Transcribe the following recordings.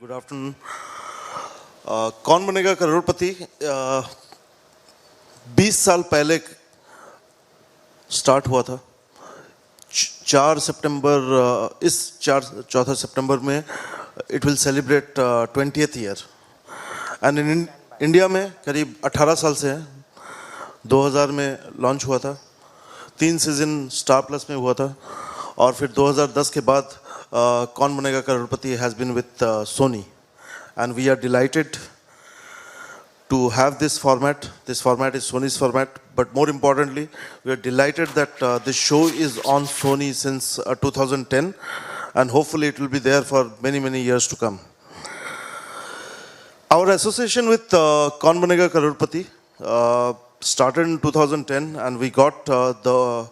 Good afternoon. कौन बनेगा करोड़पति 20 साल पहले स्टार्ट हुआ था। 4 सितंबर इस 4 सितंबर में it will celebrate 20th year and in India में करीब 18 साल से है। 2000 में लॉन्च हुआ था, 3 सीजन स्टार प्लस में हुआ था और फिर 2010 के बाद Kaun Banega Crorepati has been with Sony and we are delighted to have this format. This format is Sony's format, but more importantly, we are delighted that this show is on Sony since 2010 and hopefully it will be there for many years to come. Our association with Kaun Banega Crorepati started in 2010 and we got the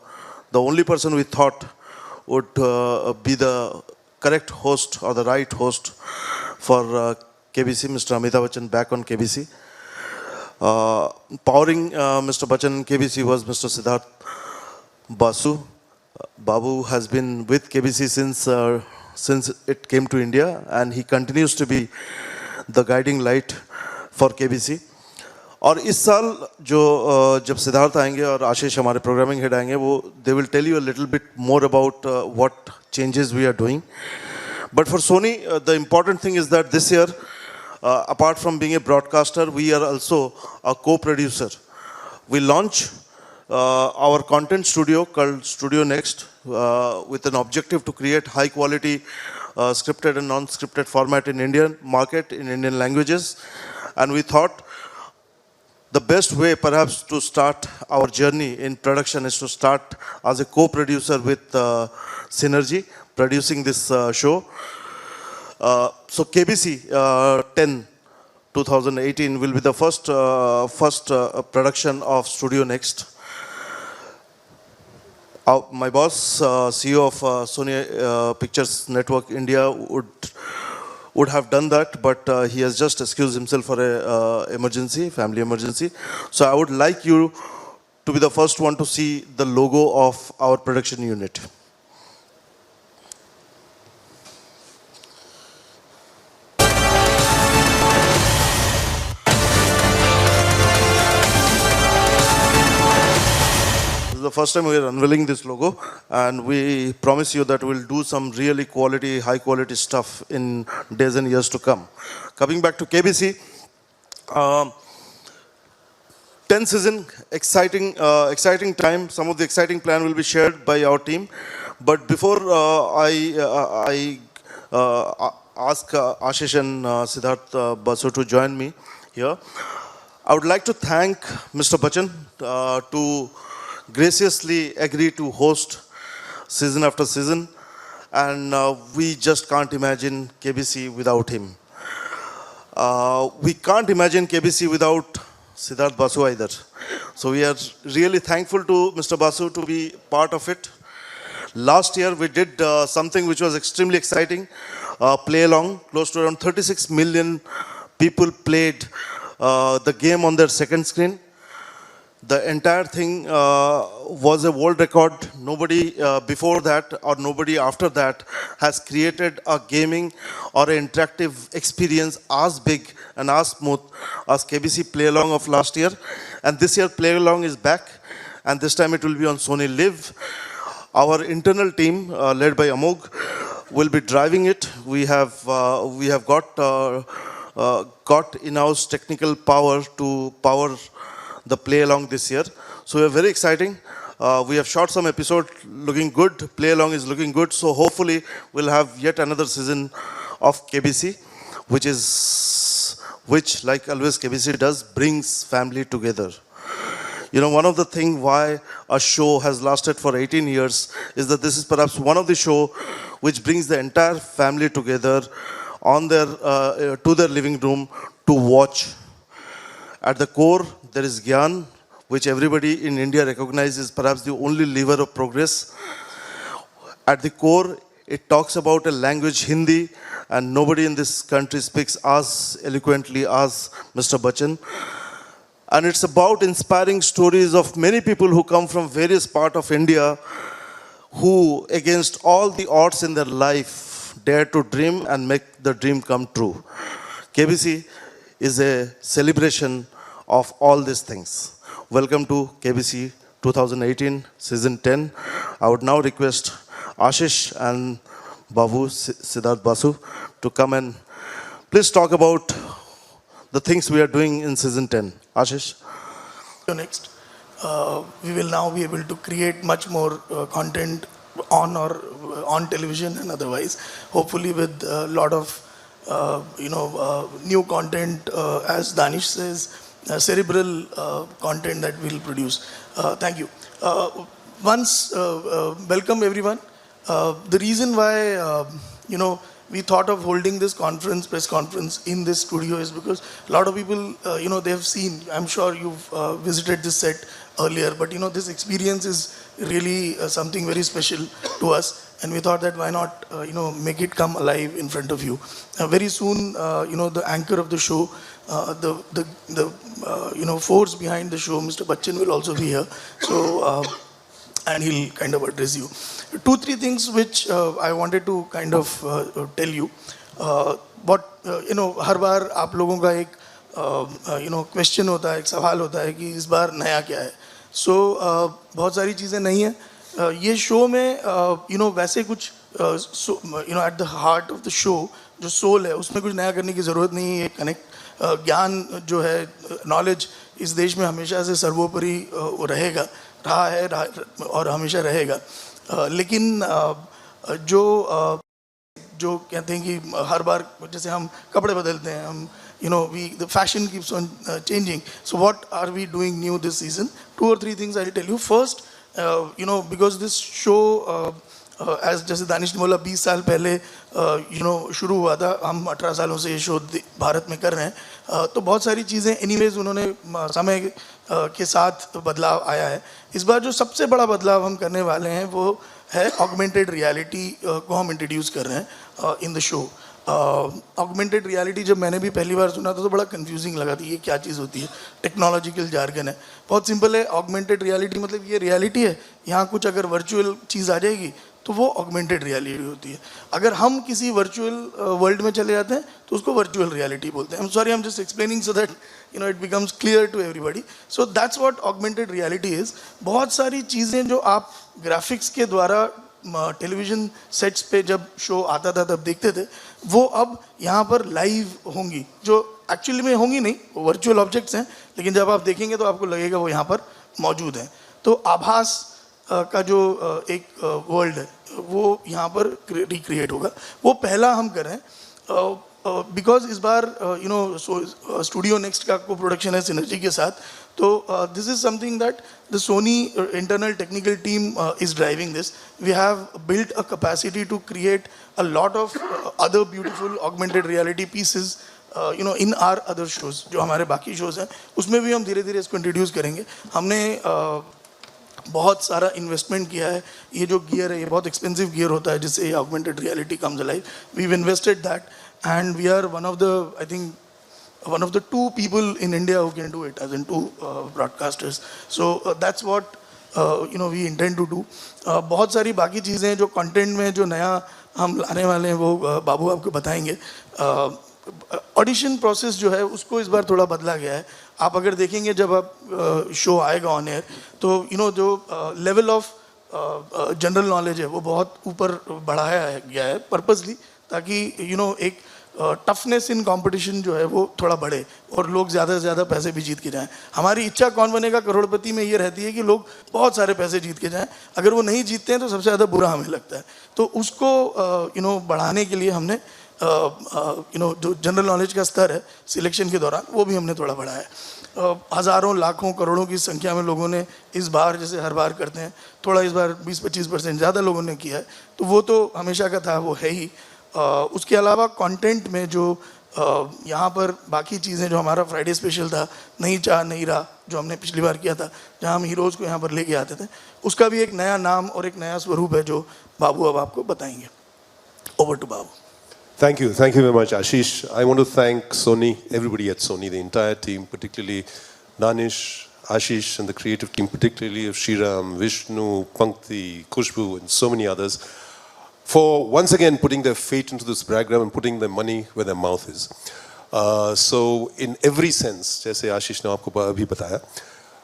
only person we thought would be the correct host or the right host for KBC, Mr. Amitabh Bachchan, back on KBC. Powering Mr. Bachchan in KBC was Mr. Siddharth Basu. Babu has been with KBC since it came to India and he continues to be the guiding light for KBC. और इस साल जब सिद्धार्थ आएंगे और आशीष हमारे programming head आएंगे वो they will tell you a little bit more about what changes we are doing. But for Sony, the important thing is that this year, apart from being a broadcaster, we are also a co-producer. We launch our content studio called Studio Next with an objective to create high quality scripted and non-scripted format in Indian market, in Indian languages. And we thought the best way perhaps to start our journey in production is to start as a co-producer with Synergy, producing this show. So KBC 10 2018 will be the first production of Studio Next. My boss, CEO of Sony Pictures Network India would have done that, but he has just excused himself for a family emergency. So I would like you to be the first one to see the logo of our production unit. The first time we are unveiling this logo and we promise you that we'll do some really high quality stuff in days and years to come. Coming back to KBC, 10 season, exciting time. Some of the exciting plan will be shared by our team. But before I ask Ashish and Siddharth Basu to join me here, I would like to thank Mr. Bachchan to graciously agree to host season after season, and we just can't imagine KBC without him. We can't imagine KBC without Siddharth Basu either. So we are really thankful to Mr. Basu to be part of it. Last year we did something which was extremely exciting, play along. Close to around 36 million people played the game on their second screen. The entire thing was a world record. Nobody before that or nobody after that has created a gaming or an interactive experience as big and as smooth as KBC Play Along of last year. And this year Play Along is back and this time it will be on Sony Live. Our internal team led by Amog will be driving it. We have got in-house technical power to power the Play Along this year. So we are very exciting. We have shot some episode looking good. Play Along is looking good. So hopefully we'll have yet another season of KBC, which like always KBC does, brings family together. You know, one of the things why a show has lasted for 18 years is that this is perhaps one of the show which brings the entire family together on their to their living room to watch. At the core, there is Gyan, which everybody in India recognizes perhaps the only lever of progress. At the core, it talks about a language Hindi, and nobody in this country speaks as eloquently as Mr. Bachchan. And it's about inspiring stories of many people who come from various parts of India who, against all the odds in their life, dare to dream and make the dream come true. KBC is a celebration of all these things. Welcome to KBC 2018 Season 10. I would now request Ashish and Babu Siddharth Basu to come and please talk about the things we are doing in Season 10. Ashish. Next, we will now be able to create much more content on or on television and otherwise, hopefully with a lot of new content, as Danish says, cerebral content that we'll produce. Thank you. Welcome everyone. The reason why we thought of holding this press conference in this studio is because a lot of people, they have seen, I'm sure you've visited this set earlier, but this experience is really something very special to us. And we thought that why not, make it come alive in front of you. Very soon, the anchor of the show, the force behind the show, Mr. Bachchan will also be here. So, and he'll kind of address you. 2-3 things which I wanted to kind of tell you. हर बार आप लोगों का एक question होता है, एक सवाल होता है कि इस बार नया क्या है. So बहुत सारी चीज़ें नहीं हैं. ये शो में वैसे कुछ at the heart of the show जो सोल है उसमें कुछ नया करने की ज़रूरत नहीं है. कनेक्ट ज्ञान जो है, नॉलेज इस देश में हमेशा से सर्वोपरि रहेगा, रहा है और हमेशा रहेगा. लेकिन जो कहते हैं कि हर बार जैसे हम कपड़े बदलते हैं, हम the fashion keeps on changing. So what are we doing new this season? 2 or 3 things I'll tell you. First, because this show as जैसे दानिश ने बोला 20 साल पहले शुरू हुआ था, हम 18 सालों से ये शो भारत में कर रहे हैं. तो बहुत सारी चीज़ें एनीवेज उन्होंने समय के साथ बदलाव आया है. इस बार जो सबसे बड़ा बदलाव हम करने वाले हैं वो है ऑगमेंटेड रियलिटी को हम इंट्रोड्यूस कर रहे हैं in the show. Augmented reality जब मैंने भी पहली बार सुना था तो बड़ा कंफ्यूजिंग लगा था, ये क्या चीज़ होती है, टेक्नोलॉजिकल जार्गन है. बहुत सिंपल है, ऑगमेंटेड रियलिटी मतलब ये रियलिटी है, यहाँ कुछ अगर वर्चुअल चीज़ आ जाएगी तो वो ऑगमेंटेड रियलिटी होती है. अगर हम किसी वर्चुअल वर्ल्ड में चले जाते हैं तो उसको वर्चुअल रियलिटी बोलते हैं. I am just explaining so that it becomes clear to everybody. So that's what augmented reality is. बहुत सारी चीज़ें जो आप ग्राफिक्स के द्वारा टेलीविज़न सेट्स पे जब शो आता था तब देखते थे, वो अब यहाँ पर लाइव होंगी, जो एक्चुअली में होंगी नहीं, वर्चुअल ऑब्जेक्ट्स हैं, लेकिन जब आप देखेंगे तो आपको लगेगा वो यहाँ पर मौजूद हैं. तो आभास का जो एक वर्ल्ड है वो यहाँ पर रिक्रिएट होगा. वो पहला हम कर रहे हैं बिकॉज इस बार स्टूडियो नेक्स्ट का को प्रोडक्शन है सिनर्जी के साथ. तो this is something that the Sony internal technical team is driving this. We have built a capacity to create a lot of other beautiful augmented reality pieces in our other shows. जो हमारे बाकी shows हैं उसमें भी हम धीरे धीरे इसको इंट्रोड्यूस करेंगे. हमने बहुत सारा इन्वेस्टमेंट किया है. ये जो गियर है ये बहुत एक्सपेंसिव गियर होता है जिससे ये augmented reality comes alive. We've invested that and we are one of the 2 people in India who can do it, as in 2 broadcasters. So that's what we intend to do. बहुत सारी बाकी चीज़ें जो content में जो नया हम लाने वाले हैं वो बाबू आपको बताएंगे. ऑडिशन प्रोसेस जो है उसको इस बार थोड़ा बदला गया है. आप अगर देखेंगे जब आप शो आएगा ऑन एयर तो जो लेवल ऑफ जनरल नॉलेज है वो बहुत ऊपर बढ़ाया गया है पर्पसली, ताकि एक टफनेस इन कंपटीशन जो है वो थोड़ा बढ़े और लोग ज़्यादा से ज़्यादा पैसे भी जीत के जाएं. हमारी इच्छा कौन बनेगा करोड़पति में ये रहती है कि लोग बहुत सारे पैसे जीत के जाएं. अगर वो नहीं जीतते हैं तो सबसे ज़्यादा बुरा हमें लगता है. तो उसको बढ़ाने के लिए हमने जो जनरल नॉलेज का स्तर है सिलेक्शन के दौरान वो भी हमने थोड़ा बढ़ाया है. हज़ारों लाखों करोड़ों की संख्या में लोगों ने इस बार, जैसे हर बार करते हैं, थोड़ा इस बार 20-25% ज़्यादा लोगों ने किया है. तो वो तो हमेशा का था, वो है ही. उसके अलावा कंटेंट में जो यहाँ पर बाकी चीज़ें जो हमारा फ्राइडे स्पेशल था, नहीं चाह नहीं रहा, जो हमने पिछली बार किया था जहाँ हम हीरोज़ को यहाँ पर लेके आते थे, उसका भी एक नया नाम और एक नया स्वरूप है जो बाबू अब आपको बताएंगे. Over to Babu. Thank you very much, Ashish. I want to thank Sony, everybody at Sony, the entire team, particularly Danish, Ashish, and the creative team, particularly of Shriram, Vishnu, Pankti, Khushbu, and so many others. for once again putting their faith into this program and putting their money where their mouth is. So in every sense, जैसे आशीष ने आपको अभी बताया,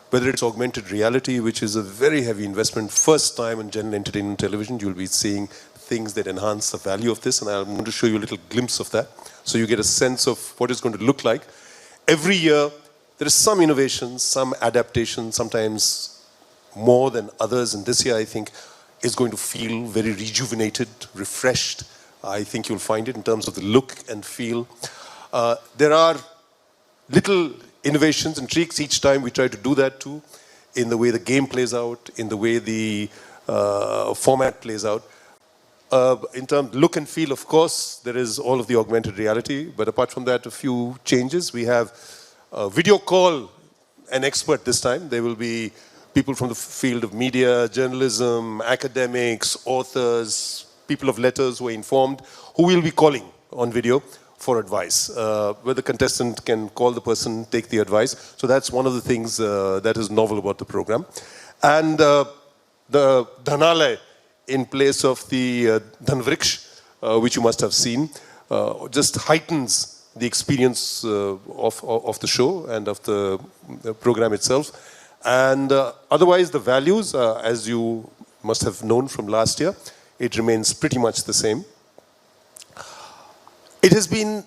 whether it's augmented reality, which is a very heavy investment, first time in general entertainment television, you'll be seeing things that enhance the value of this, and I'm going to show you a little glimpse of that, so you get a sense of what it's going to look like. Every year, there is some innovation, some adaptation, sometimes more than others, and this year I think is going to feel very rejuvenated, refreshed. I think you'll find it in terms of the look and feel. There are little innovations and tweaks each time. We try to do that too, in the way the game plays out, in the way the format plays out. In terms of look and feel, of course, there is all of the augmented reality, but apart from that, a few changes. We have a video call an expert this time. There will be people from the field of media, journalism, academics, authors, people of letters who are informed, who will be calling on video for advice, where the contestant can call the person, take the advice. So that's one of the things that is novel about the program. And the Dhanalay in place of the Dhanvriksh, which you must have seen, just heightens the experience of the show and of the program itself. And otherwise, the values, as you must have known from last year, it remains pretty much the same. It has been,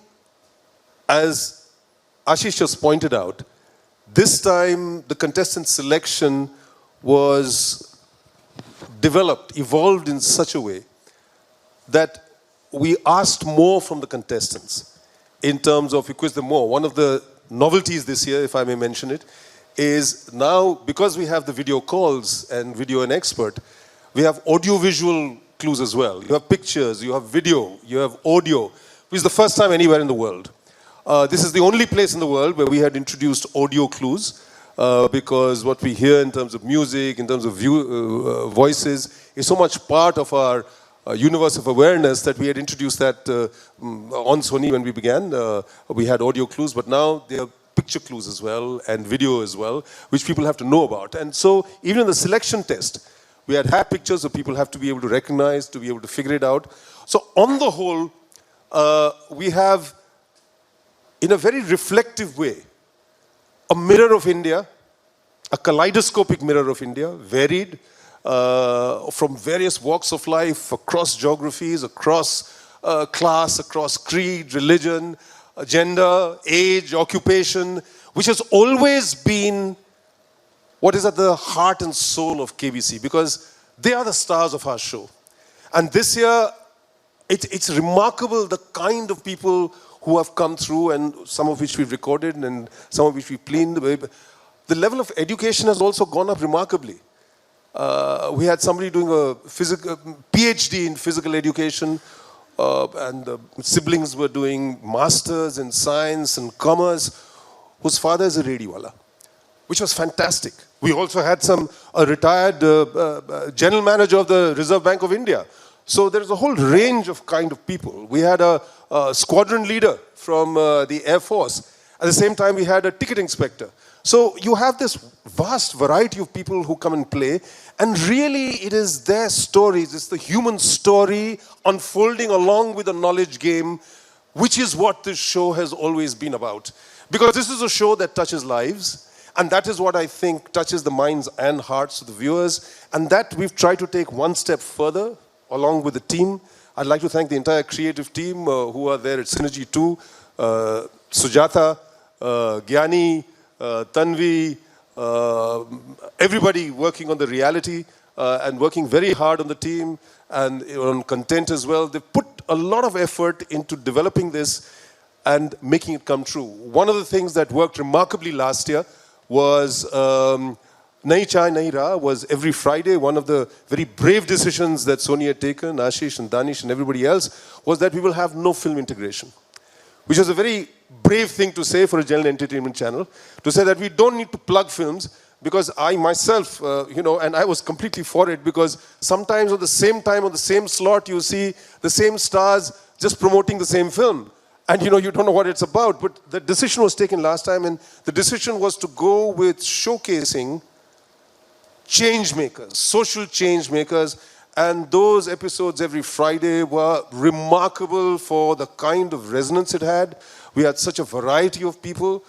as Ashish just pointed out, this time the contestant selection was developed, evolved in such a way that we asked more from the contestants in terms of, we quizzed them more. One of the novelties this year, if I may mention it, is now, because we have the video calls and video and expert, we have audio-visual clues as well. You have pictures, you have video, you have audio, which is the first time anywhere in the world. This is the only place in the world where we had introduced audio clues, because what we hear in terms of music, in terms of voices, is so much part of our universe of awareness that we had introduced that on Sony when we began. We had audio clues, but now there are picture clues as well and video as well, which people have to know about. And so even in the selection test, we had pictures, so people have to be able to recognize, to be able to figure it out. So on the whole, we have, in a very reflective way, a mirror of India, a kaleidoscopic mirror of India, varied from various walks of life, across geographies, across class, across creed, religion, gender, age, occupation, which has always been what is at the heart and soul of KBC, because they are the stars of our show. And this year, it's remarkable the kind of people who have come through, and some of which we've recorded and some of which we've cleaned. The level of education has also gone up remarkably. We had somebody doing a PhD in physical education, and the siblings were doing masters in science and commerce, whose father is a rediwala, which was fantastic. We also had a retired general manager of the Reserve Bank of India. So there's a whole range of kind of people. We had a squadron leader from the Air Force. At the same time, we had a ticket inspector. So you have this vast variety of people who come and play, and really it is their stories, it's the human story unfolding along with the knowledge game, which is what this show has always been about. Because this is a show that touches lives, and that is what I think touches the minds and hearts of the viewers, and that we've tried to take one step further along with the team. I'd like to thank the entire creative team who are there at Synergy 2, Sujata, Gyani, Tanvi, everybody working on the reality and working very hard on the team and on content as well. They've put a lot of effort into developing this and making it come true. One of the things that worked remarkably last year was Nahi Chai Nahi Ra was every Friday. One of the very brave decisions that Sony had taken, Ashish and Danish and everybody else, was that we will have no film integration, which was a very brave thing to say for a general entertainment channel, to say that we don't need to plug films, because I myself, and I was completely for it, because sometimes at the same time, on the same slot, you see the same stars just promoting the same film. And you don't know what it's about. But the decision was taken last time, and the decision was to go with showcasing change makers, social change makers, And those episodes every Friday were remarkable for the kind of resonance it had. We had such a variety of people.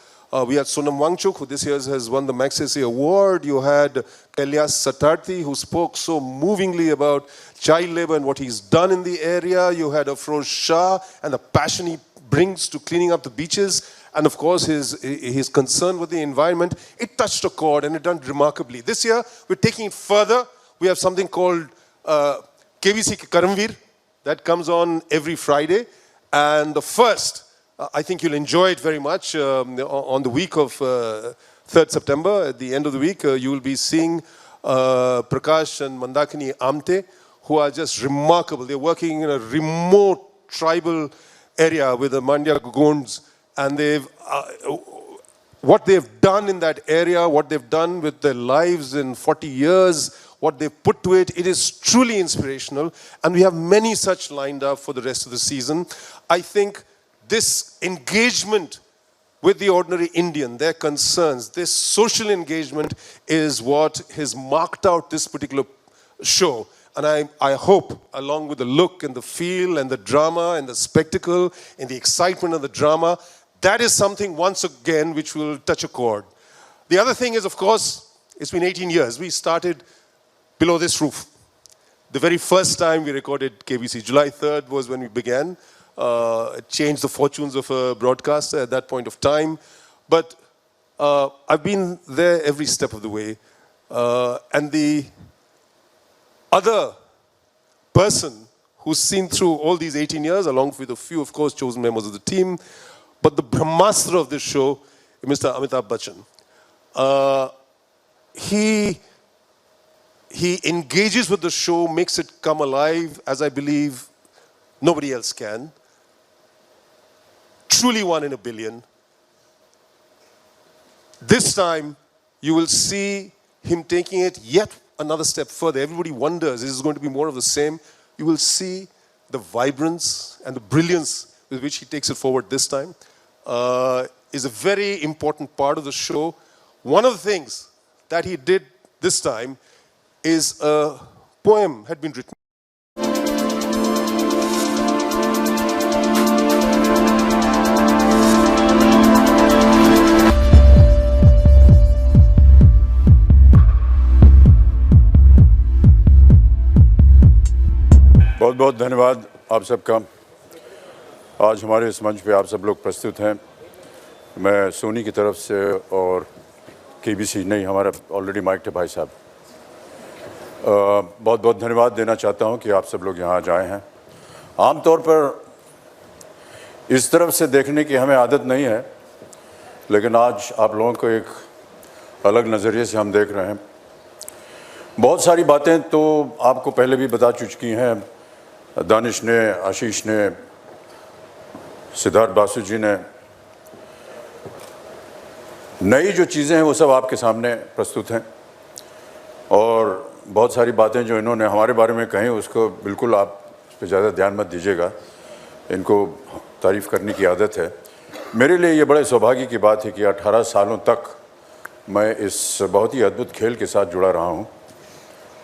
We had Sonam Wangchuk, who this year has won the Magsaysay Award. You had Kailash Satyarthi, who spoke so movingly about child labor and what he's done in the area. You had Afroz Shah and the passion he brings to cleaning up the beaches. And of course, his concern with the environment. It touched a chord and it done remarkably. This year, we're taking it further. We have something called KBC Karamveer that comes on every Friday. And the first, I think you'll enjoy it very much. On the week of 3rd September, at the end of the week, you will be seeing Prakash and Mandakini Amte, who are just remarkable. They're working in a remote tribal area with the Mandya Gonds. And what they've done in that area, what they've done with their lives in 40 years, what they've put to it, it is truly inspirational. And we have many such lined up for the rest of the season. I think this engagement with the ordinary Indian, their concerns, this social engagement is what has marked out this particular show. And I hope, along with the look and the feel and the drama and the spectacle and the excitement of the drama, that is something, once again, which will touch a chord. The other thing is, of course, it's been 18 years. We started below this roof. The very first time we recorded KBC, July 3rd was when we began. It changed the fortunes of a broadcaster at that point of time. But I've been there every step of the way. And the other person who's seen through all these 18 years, along with a few, of course, chosen members of the team, but the Brahmastra of this show, Mr. Amitabh Bachchan. He engages with the show, makes it come alive, as I believe nobody else can. Truly one in a billion. This time, you will see him taking it yet another step further. Everybody wonders, is this going to be more of the same? You will see the vibrance and the brilliance with which he takes it forward this time. Is a very important part of the show. One of the things that he did this time is a poem had been written. बहुत बहुत धन्यवाद आप सबका। आज हमारे इस मंच पे आप सब लोग प्रस्तुत हैं। मैं सोनी की तरफ से और केबीसी नहीं, हमारा ऑलरेडी माइक थे भाई साहब, बहुत बहुत धन्यवाद देना चाहता हूं कि आप सब लोग यहाँ आज आए हैं। आमतौर पर इस तरफ से देखने की हमें आदत नहीं है, लेकिन आज आप लोगों को एक अलग नज़रिए से हम देख रहे हैं। बहुत सारी बातें तो आपको पहले भी बता चुकी हैं, दानिश ने, आशीष ने, सिद्धार्थ बासु जी ने। नई जो चीज़ें हैं वो सब आपके सामने प्रस्तुत हैं, और बहुत सारी बातें जो इन्होंने हमारे बारे में कहीं उसको बिल्कुल आप उस पर ज़्यादा ध्यान मत दीजिएगा, इनको तारीफ़ करने की आदत है। मेरे लिए ये बड़े सौभाग्य की बात है कि 18 सालों तक मैं इस बहुत ही अद्भुत खेल के साथ जुड़ा रहा हूँ।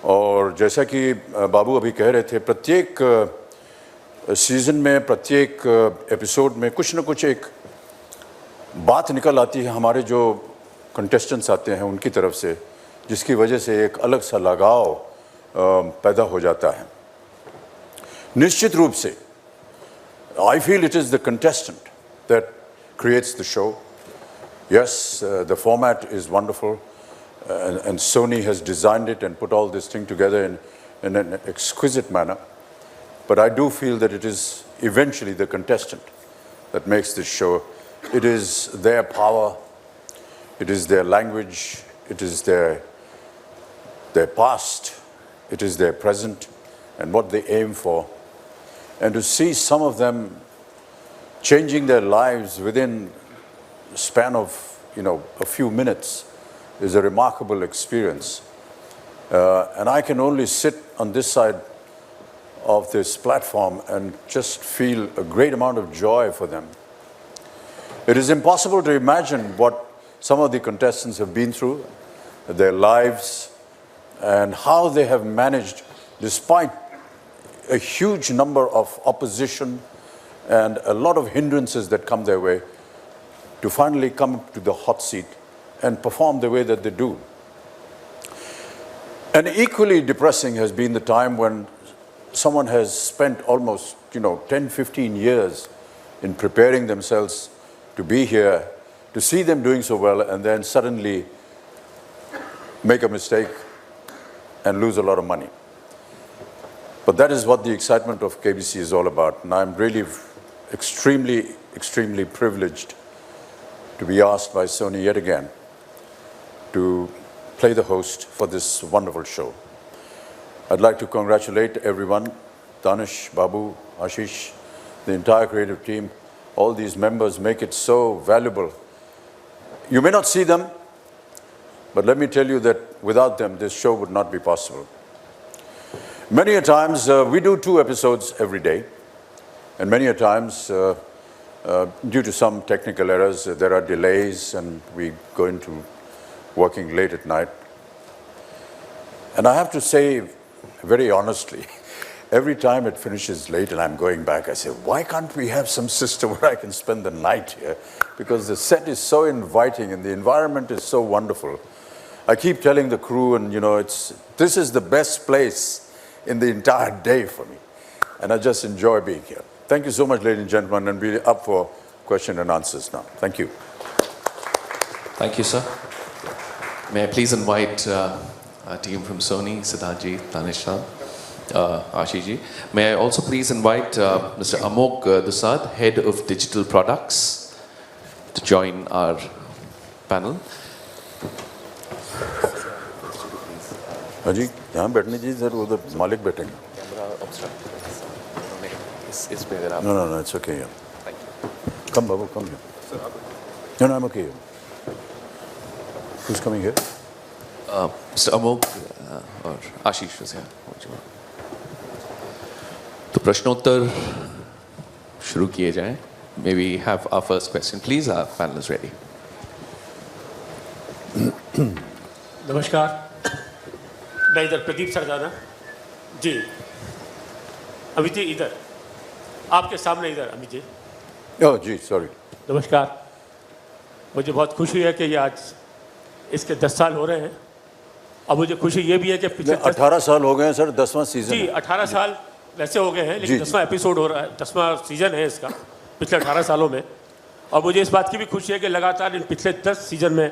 और जैसा कि बाबू अभी कह रहे थे, प्रत्येक सीज़न में, प्रत्येक एपिसोड में कुछ न कुछ एक बात निकल आती है हमारे जो कंटेस्टेंट्स आते हैं उनकी तरफ से, जिसकी वजह से एक अलग सा लगाव पैदा हो जाता है। निश्चित रूप से I feel it is the contestant that creates the show. Yes, the format is wonderful, and Sony has designed it and put all this thing together in an exquisite manner. But I do feel that it is eventually the contestant that makes this show. It is their power, it is their language, it is their past, it is their present, and what they aim for. And to see some of them changing their lives within a span of, a few minutes is a remarkable experience. And I can only sit on this side of this platform and just feel a great amount of joy for them. It is impossible to imagine what some of the contestants have been through, their lives, and how they have managed despite a huge number of opposition and a lot of hindrances that come their way, to finally come to the hot seat and perform the way that they do. And equally depressing has been the time when someone has spent almost, 10, 15 years in preparing themselves to be here, to see them doing so well, and then suddenly make a mistake and lose a lot of money. But that is what the excitement of KBC is all about. And I'm really extremely, extremely privileged to be asked by Sony yet again to play the host for this wonderful show. I'd like to congratulate everyone, Danish, Babu, Ashish, the entire creative team. All these members make it so valuable. You may not see them, but let me tell you that without them, this show would not be possible. Many a times, we do 2 episodes every day, and many a times, due to some technical errors, there are delays, and we go into working late at night. And I have to say, very honestly, every time it finishes late and I'm going back, I say, why can't we have some system where I can spend the night here? Because the set is so inviting and the environment is so wonderful. I keep telling the crew, and this is the best place in the entire day for me. And I just enjoy being here. Thank you so much, ladies and gentlemen, and we're up for question and answers now. Thank you. Thank you, sir. May I please invite our team from Sony, Siddharji, Tanisha, Ashiji. May I also please invite Mr. Amok Dusad, Head of Digital Products, to join our panel. Haji, यहाँ बैठने जी sir उधर मालिक बैठेंगे. No, it's okay. Yeah. Thank you. Come, Babu, come here. No, I'm okay. Who's coming here? Mr. Amok or Ashish was here. तो प्रश्नोत्तर शुरू किए जाएं. May we have our first question, please? Our panel is ready. नमस्कार, मैं इधर प्रदीप सरदाना जी. अमित जी इधर, आपके सामने इधर Amit ji. Oh, gee, sorry. नमस्कार. मुझे बहुत खुशी है कि ये आज इसके 10 साल हो रहे हैं. अब मुझे खुशी ये भी है कि पिछले 18 साल हो गए हैं सर, 10वां सीजन. जी 18 साल वैसे हो गए हैं, लेकिन 10वां एपिसोड हो रहा है, 10वां सीजन है इसका पिछले 18 सालों में. और मुझे इस बात की भी खुशी है कि लगातार इन पिछले 10 सीजन में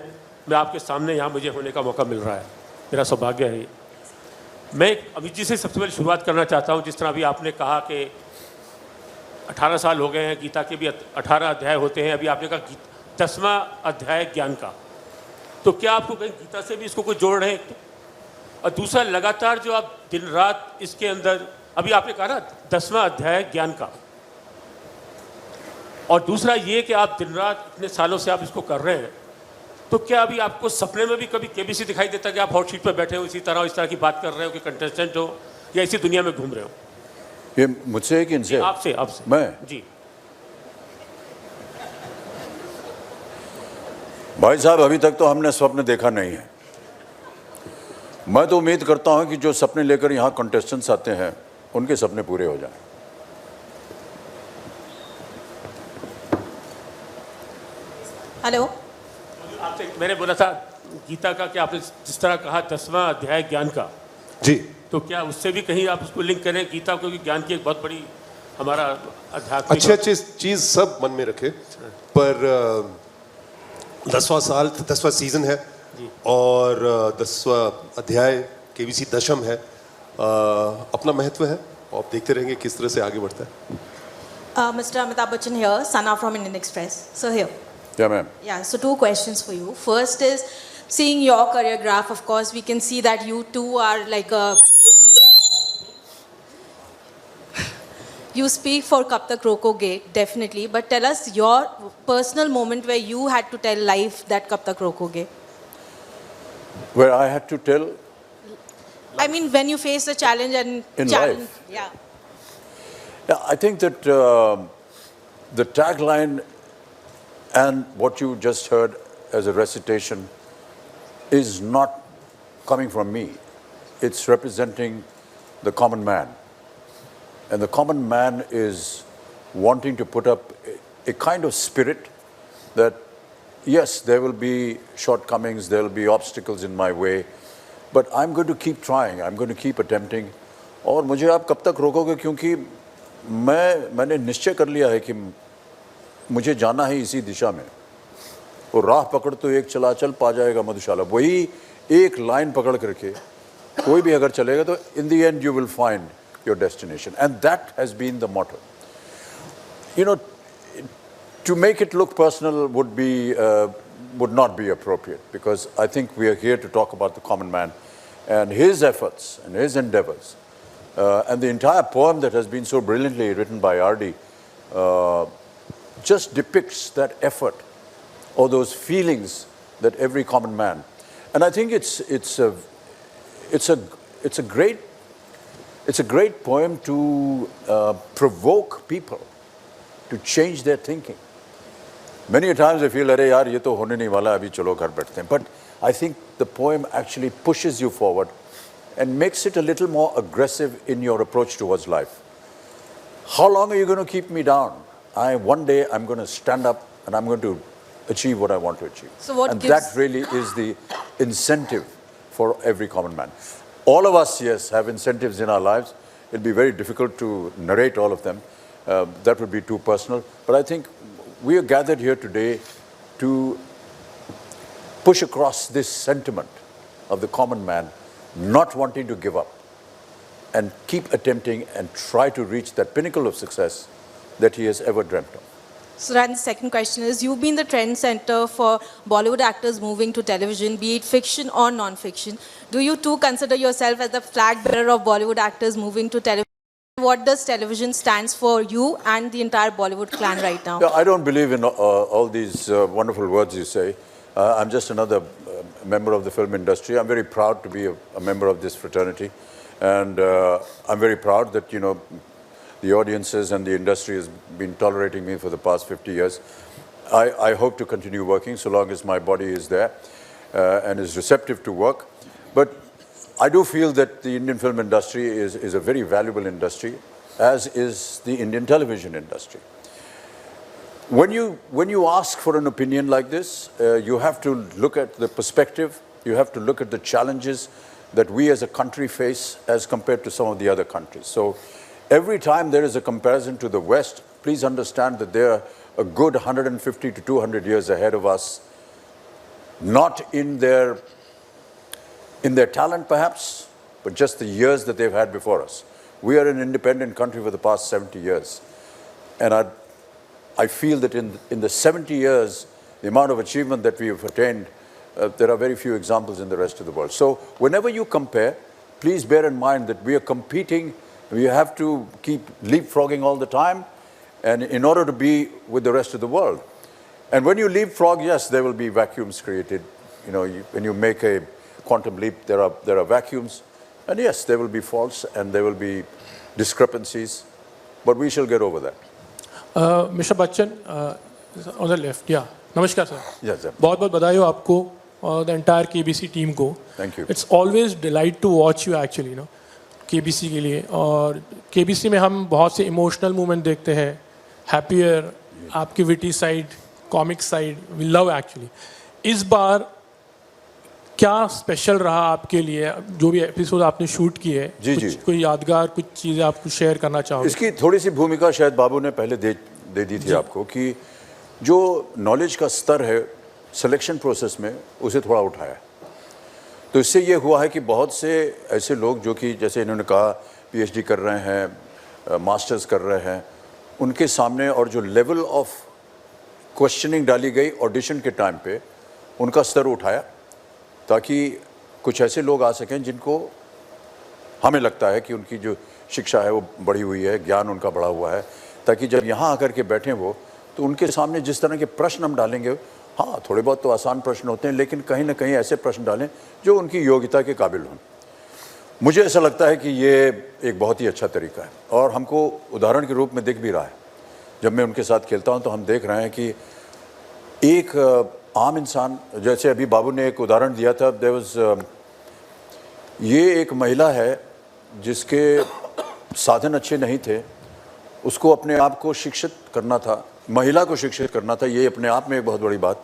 मैं आपके सामने यहाँ मुझे होने का मौका मिल रहा है. मेरा सौभाग्य है ये. मैं अमित जी से सबसे पहले शुरुआत करना चाहता हूँ. जिस तरह अभी आपने कहा कि 18 साल हो गए हैं, गीता के भी 18 अध्याय होते हैं. अभी आपने कहा 10वां अध्याय ज्ञान का, तो क्या आपको कहीं गीता से भी इसको कोई जोड़ रहे हैं? और दूसरा, लगातार जो आप दिन रात इसके अंदर, अभी आपने कहा ना 10वां अध्याय ज्ञान का, और दूसरा ये कि आप दिन रात इतने सालों से आप इसको कर रहे हैं, तो क्या अभी आपको सपने में भी कभी केबीसी दिखाई देता कि आप हॉट सीट पर बैठे हो, इसी तरह की बात कर रहे हो कि कंटेस्टेंट हो, या इसी दुनिया में घूम रहे हो? ये मुझसे है कि इनसे? आपसे मैं जी. भाई साहब, अभी तक तो हमने स्वप्न देखा नहीं है. मैं तो उम्मीद करता हूं कि जो सपने लेकर यहाँ कंटेस्टेंट्स आते हैं उनके सपने पूरे हो जाएं. हेलो. आपसे मैंने बोला था गीता का कि आपने जिस तरह कहा 10वां अध्याय ज्ञान का, जी. तो क्या उससे भी कहीं आप उसको लिंक करें गीता, क्योंकि ज्ञान की एक बहुत बड़ी हमारा आध्यात्मिक अच्छी चीज सब मन में रखे, पर 10वां साल, 10वां सीजन है और 10वां अध्याय केबीसी दशम है. अपना महत्व है, आप देखते रहेंगे किस तरह से आगे बढ़ता है. Mr. Amitabh Bachchan here, Sana from Indian Express. So here. Yeah, ma'am. Yeah, so 2 questions for you. First is, seeing your career graph, of course, we can see that you two are like a... You speak for Kab Tak Rokoge, definitely, but tell us your personal moment where you had to tell life that Kab Tak Rokoge. Where I had to tell? I mean, when you face a challenge and... In challenge, life? Yeah. Yeah, I think that the tagline and what you just heard as a recitation is not coming from me. It's representing the common man. And the common man is wanting to put up a kind of spirit that, yes, there will be shortcomings, there will be obstacles in my way, but I'm going to keep trying, I'm going to keep attempting. और मुझे आप कब तक रोकोगे, क्योंकि मैंने निश्चय कर लिया है कि मुझे जाना है इसी दिशा में। और राह पकड़ तो एक चला चल पा जाएगा मधुशाला, वही एक लाइन पकड़ करके कोई भी अगर चलेगा तो in the end you will find your destination, and that has been the motto. You know, to make it look personal would not be appropriate, because I think we are here to talk about the common man and his efforts and his endeavors. And the entire poem that has been so brilliantly written by R.D. Just depicts that effort or those feelings that every common man. And I think it's a great poem to provoke people to change their thinking. Many a times I feel, अरे यार ये तो होने नहीं वाला, अभी चलो घर बैठते हैं. But I think the poem actually pushes you forward and makes it a little more aggressive in your approach towards life. How long are you going to keep me down? One day I'm going to stand up and I'm going to achieve what I want to achieve. So what and gives... that really is the incentive for every common man. All of us, yes, have incentives in our lives. It'll be very difficult to narrate all of them. That would be too personal. But I think we are gathered here today to push across this sentiment of the common man not wanting to give up and keep attempting and try to reach that pinnacle of success that he has ever dreamt of. So then the second question is, you've been the trend center for Bollywood actors moving to television, be it fiction or non-fiction. Do you too consider yourself as the flag bearer of Bollywood actors moving to television? What does television stands for you and the entire Bollywood clan right now? Yeah, I don't believe in all these wonderful words you say. I'm just another member of the film industry. I'm very proud to be a member of this fraternity. And I'm very proud that, you know, the audiences and the industry has been tolerating me for the past 50 years. I hope to continue working so long as my body is there and is receptive to work. But I do feel that the Indian film industry is a very valuable industry, as is the Indian television industry. When you ask for an opinion like this, you have to look at the perspective, you have to look at the challenges that we as a country face as compared to some of the other countries. So every time there is a comparison to the West, please understand that they are a good 150 to 200 years ahead of us, not in their talent perhaps, but just the years that they've had before us. We are an independent country for the past 70 years. And I feel that in the 70 years, the amount of achievement that we have attained, there are very few examples in the rest of the world. So whenever you compare, please bear in mind that we are competing. We have to keep leapfrogging all the time, and in order to be with the rest of the world. And when you leapfrog, yes, there will be vacuums created. You know, when you make a quantum leap, there are vacuums. And yes, there will be faults and there will be discrepancies, but we shall get over that. Mr. Bachchan, on the left, yeah. Namaskar, sir. Yes, sir. बहुत बधाई हो आपको और the entire KBC team को. Thank you. It's always delight to watch you actually, you know, KBC के लिए. और KBC में हम बहुत से emotional moment देखते हैं. Happier, आपकी witty side, comic side, we love actually. इस बार क्या स्पेशल रहा आपके लिए, जो भी एपिसोड आपने शूट किए, कोई यादगार कुछ चीज़ें आपको शेयर करना चाहोगे? इसकी थोड़ी सी भूमिका शायद बाबू ने पहले दे दी थी आपको, कि जो नॉलेज का स्तर है सिलेक्शन प्रोसेस में, उसे थोड़ा उठाया. तो इससे ये हुआ है कि बहुत से ऐसे लोग जो कि जैसे इन्होंने कहा PhD कर रहे हैं, मास्टर्स कर रहे हैं, उनके सामने और जो लेवल ऑफ क्वेश्चनिंग डाली गई ऑडिशन के टाइम पे, उनका स्तर उठाया ताकि कुछ ऐसे लोग आ सकें जिनको हमें लगता है कि उनकी जो शिक्षा है वो बढ़ी हुई है, ज्ञान उनका बढ़ा हुआ है, ताकि जब यहाँ आकर के बैठें वो, तो उनके सामने जिस तरह के प्रश्न हम डालेंगे, हाँ थोड़े बहुत तो आसान प्रश्न होते हैं, लेकिन कहीं ना कहीं ऐसे प्रश्न डालें जो उनकी योग्यता के काबिल हों. मुझे ऐसा लगता है कि ये एक बहुत ही अच्छा तरीका है और हमको उदाहरण के रूप में दिख भी रहा है. जब मैं उनके साथ खेलता हूँ तो हम देख रहे हैं कि एक आम इंसान, जैसे अभी बाबू ने एक उदाहरण दिया था, ये एक महिला है जिसके साधन अच्छे नहीं थे, उसको अपने आप को शिक्षित करना था, महिला को शिक्षित करना था, ये अपने आप में एक बहुत बड़ी बात।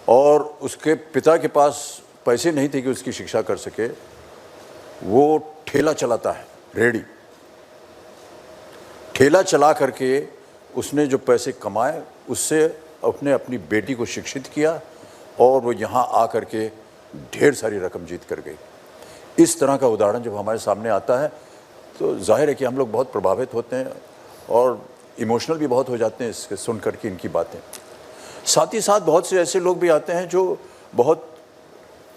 और उसके पिता के पास पैसे नहीं थे कि उसकी शिक्षा कर सके। वो ठेला चलाता है, रेडी। ठेला चला करके उसने जो पैसे कमाए उससे उसने अपनी बेटी को शिक्षित किया और वो यहाँ आ करके ढेर सारी रकम जीत कर गई। इस तरह का उदाहरण जब हमारे सामने आता है तो जाहिर है कि हम लोग बहुत प्रभावित होते हैं और इमोशनल भी बहुत हो जाते हैं इसके सुन करके इनकी बातें। साथ ही साथ बहुत से ऐसे लोग भी आते हैं जो बहुत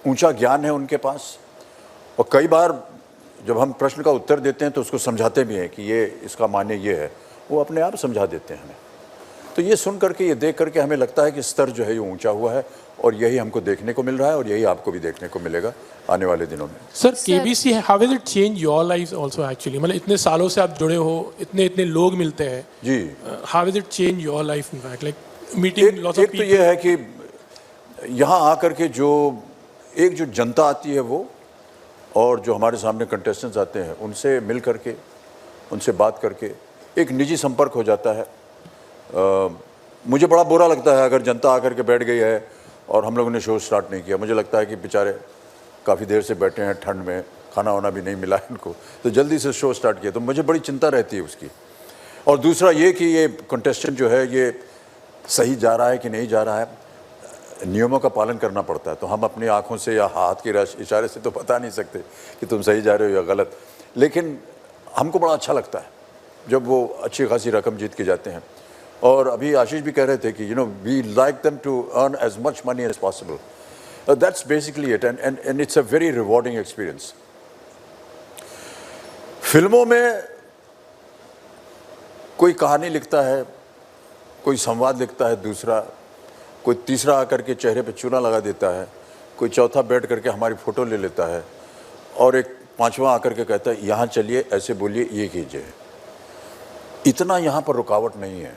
ऊंचा ज्ञान है उनके पास, और कई बार जब हम प्रश्न का उत्तर देते हैं तो उसको समझाते भी हैं कि ये इसका माने ये है, वो अपने आप समझा देते हैं हमें। तो ये सुन करके, ये देख करके हमें लगता है कि स्तर जो है ये ऊंचा हुआ है, और यही हमको देखने को मिल रहा है और यही आपको भी देखने को मिलेगा आने वाले दिनों में। Sir, KBC, how will it change your life also actually? मतलब इतने सालों से आप जुड़े हो, इतने लोग मिलते हैं जी, how will it change your life in fact, like meeting lots of एक तो पीपल? ये है कि यहाँ आकर के जो जनता आती है वो, और जो हमारे सामने कंटेस्टेंट्स आते हैं उनसे मिल करके, उनसे बात करके एक निजी संपर्क हो जाता है। मुझे बड़ा बुरा लगता है अगर जनता आकर के बैठ गई है और हम लोगों ने शो स्टार्ट नहीं किया। मुझे लगता है कि बेचारे काफ़ी देर से बैठे हैं, ठंड में खाना वाना भी नहीं मिला है इनको, तो जल्दी से शो स्टार्ट किया, तो मुझे बड़ी चिंता रहती है उसकी। और दूसरा ये कि ये कंटेस्टेंट जो है ये सही जा रहा है कि नहीं जा रहा है, नियमों का पालन करना पड़ता है। तो हम अपनी आंखों से या हाथ के इशारे से तो बता नहीं सकते कि तुम सही जा रहे हो या गलत, लेकिन हमको बड़ा अच्छा लगता है जब वो अच्छी खासी रकम जीत के जाते हैं। और अभी आशीष भी कह रहे थे कि we like them to earn as much money as possible. That's basically it, and it's a very rewarding experience. फिल्मों में कोई कहानी लिखता है, कोई संवाद लिखता है दूसरा, कोई तीसरा आकर के चेहरे पे चूना लगा देता है, कोई चौथा बैठ करके हमारी फ़ोटो ले लेता है, और एक पांचवा आकर के कहता है यहाँ चलिए, ऐसे बोलिए, ये कीजिए। इतना यहाँ पर रुकावट नहीं है।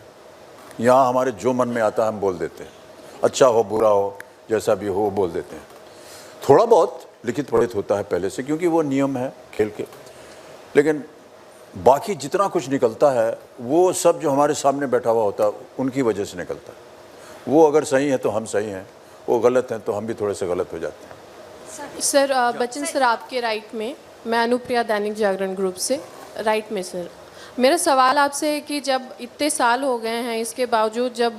यहाँ हमारे जो मन में आता है हम बोल देते हैं, अच्छा हो बुरा हो जैसा भी हो बोल देते हैं। थोड़ा बहुत लिखित पढ़ित होता है पहले से, क्योंकि वो नियम है खेल के, लेकिन बाकी जितना कुछ निकलता है वो सब जो हमारे सामने बैठा हुआ होता है उनकी वजह से निकलता है। वो अगर सही है तो हम सही हैं, वो गलत हैं तो हम भी थोड़े से गलत हो जाते हैं। सर, बच्चन सर आपके राइट में, मैं अनुप्रिया दैनिक जागरण ग्रुप से, राइट में सर, मेरा सवाल आपसे है कि जब इतने साल हो गए हैं इसके बावजूद जब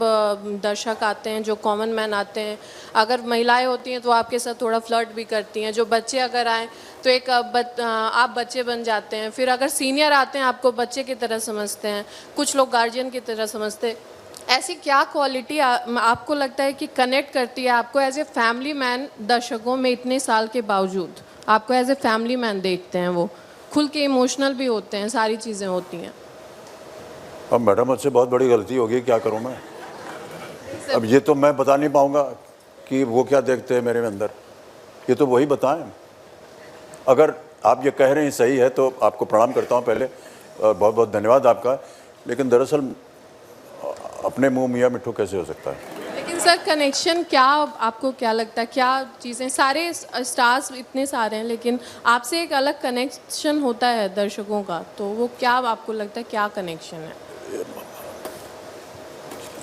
दर्शक आते हैं, जो कॉमन मैन आते हैं, अगर महिलाएं होती हैं तो आपके साथ थोड़ा फ्लर्ट भी करती हैं, जो बच्चे अगर आएँ तो एक आप बच्चे बन जाते हैं, फिर अगर सीनियर आते हैं आपको बच्चे की तरह समझते हैं, कुछ लोग गार्जियन की तरह समझते हैं। ऐसी क्या क्वालिटी आपको लगता है कि कनेक्ट करती है आपको एज ए फैमिली मैन दर्शकों में? इतने साल के बावजूद आपको एज ए फैमिली मैन देखते हैं, वो खुल के इमोशनल भी होते हैं, सारी चीज़ें होती हैं। अब मैडम मुझसे बहुत बड़ी गलती होगी, क्या करूं मैं? अब ये तो मैं बता नहीं पाऊंगा कि वो क्या देखते हैं मेरे में अंदर, ये तो वही बताएं। अगर आप ये कह रहे हैं सही है तो आपको प्रणाम करता हूं पहले, बहुत बहुत धन्यवाद आपका, लेकिन दरअसल अपने मुंह मियाँ मिट्ठू कैसे हो सकता है? लेकिन सर कनेक्शन क्या, आपको क्या लगता है, क्या चीज़ें, सारे स्टार्स इतने सारे हैं लेकिन आपसे एक अलग कनेक्शन होता है दर्शकों का, तो वो क्या आपको लगता है, क्या कनेक्शन है?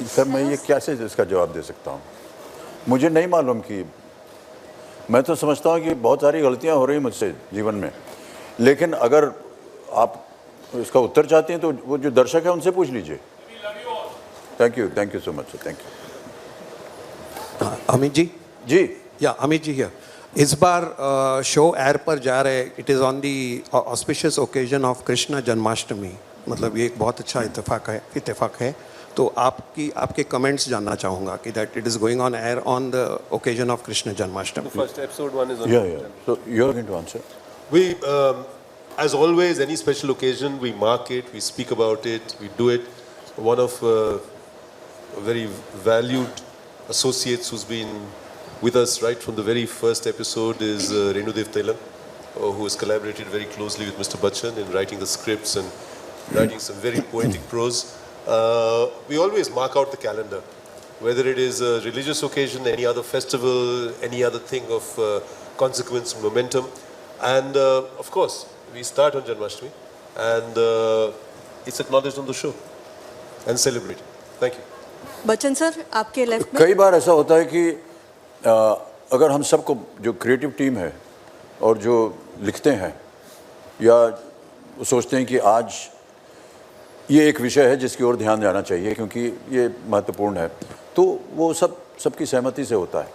सर मैं ये कैसे इसका जवाब दे सकता हूँ, मुझे नहीं मालूम। कि मैं तो समझता हूँ कि बहुत सारी गलतियाँ हो रही मुझसे जीवन में, लेकिन अगर आप इसका उत्तर चाहते हैं तो वो जो दर्शक है उनसे पूछ लीजिए। Thank you so much sir, thank you. Amit ji ji, या अमित जी हियर, इस बार शो एयर पर जा रहे, it is on the auspicious occasion of Krishna Janmashtami, मतलब ये एक बहुत अच्छा इत्तेफाक है। तो आपके कमेंट्स जानना चाहूँगा कि that it is going on air on the occasion of Krishna Janmashtami. First episode one is on. Yeah. So you're going to answer. We, as always, any special occasion, we mark it, we speak about it, we do it. One of very valued associates who's been with us right from the very first episode is Renudev Telam, who has collaborated very closely with Mr. Bachchan in writing the scripts and writing some very poetic prose. We always mark out the calendar, whether it is a religious occasion, any other festival, any other thing of consequence, momentum. And of course, we start on Janmashtami, and it's acknowledged on the show and celebrated. Thank you. Bachchan sir आपके left में कई बार ऐसा होता है कि अगर हम सबको जो क्रिएटिव टीम है और जो लिखते हैं या सोचते हैं कि आज ये एक विषय है जिसकी ओर ध्यान जाना चाहिए क्योंकि ये महत्वपूर्ण है, तो वो सबकी सहमति से होता है।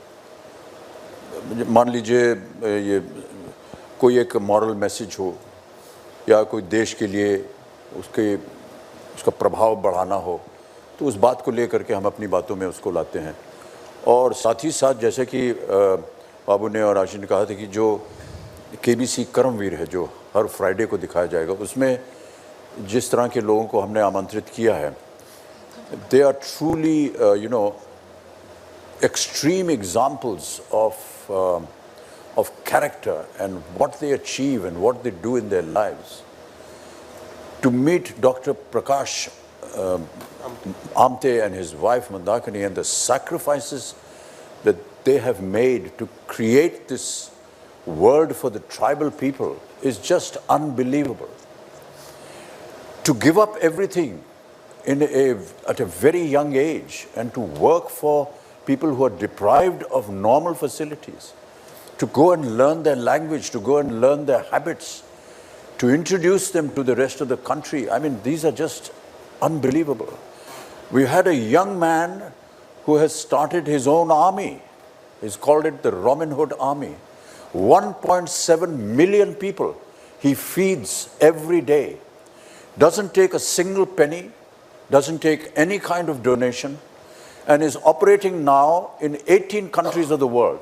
मान लीजिए ये कोई एक मॉरल मैसेज हो या कोई देश के लिए उसका प्रभाव बढ़ाना हो, तो उस बात को लेकर के हम अपनी बातों में उसको लाते हैं। और साथ ही साथ जैसे कि बाबू ने और आशीष ने कहा था कि जो केबीसी कर्मवीर है जो हर फ्राइडे को दिखाया जाएगा, उसमें जिस तरह के लोगों को हमने आमंत्रित किया है, they are truly you know extreme examples of character and what they achieve and what they do in their lives. To meet Dr. Prakash Amte and his wife Mandakini and the sacrifices that they have made to create this world for the tribal people is just unbelievable. To give up everything at a very young age and to work for people who are deprived of normal facilities, to go and learn their language, to go and learn their habits, to introduce them to the rest of the country. I mean, these are just unbelievable. We had a young man who has started his own army. He's called it the Robin Hood Army. 1.7 million people he feeds every day. Doesn't take a single penny, doesn't take any kind of donation, and is operating now in 18 countries of the world.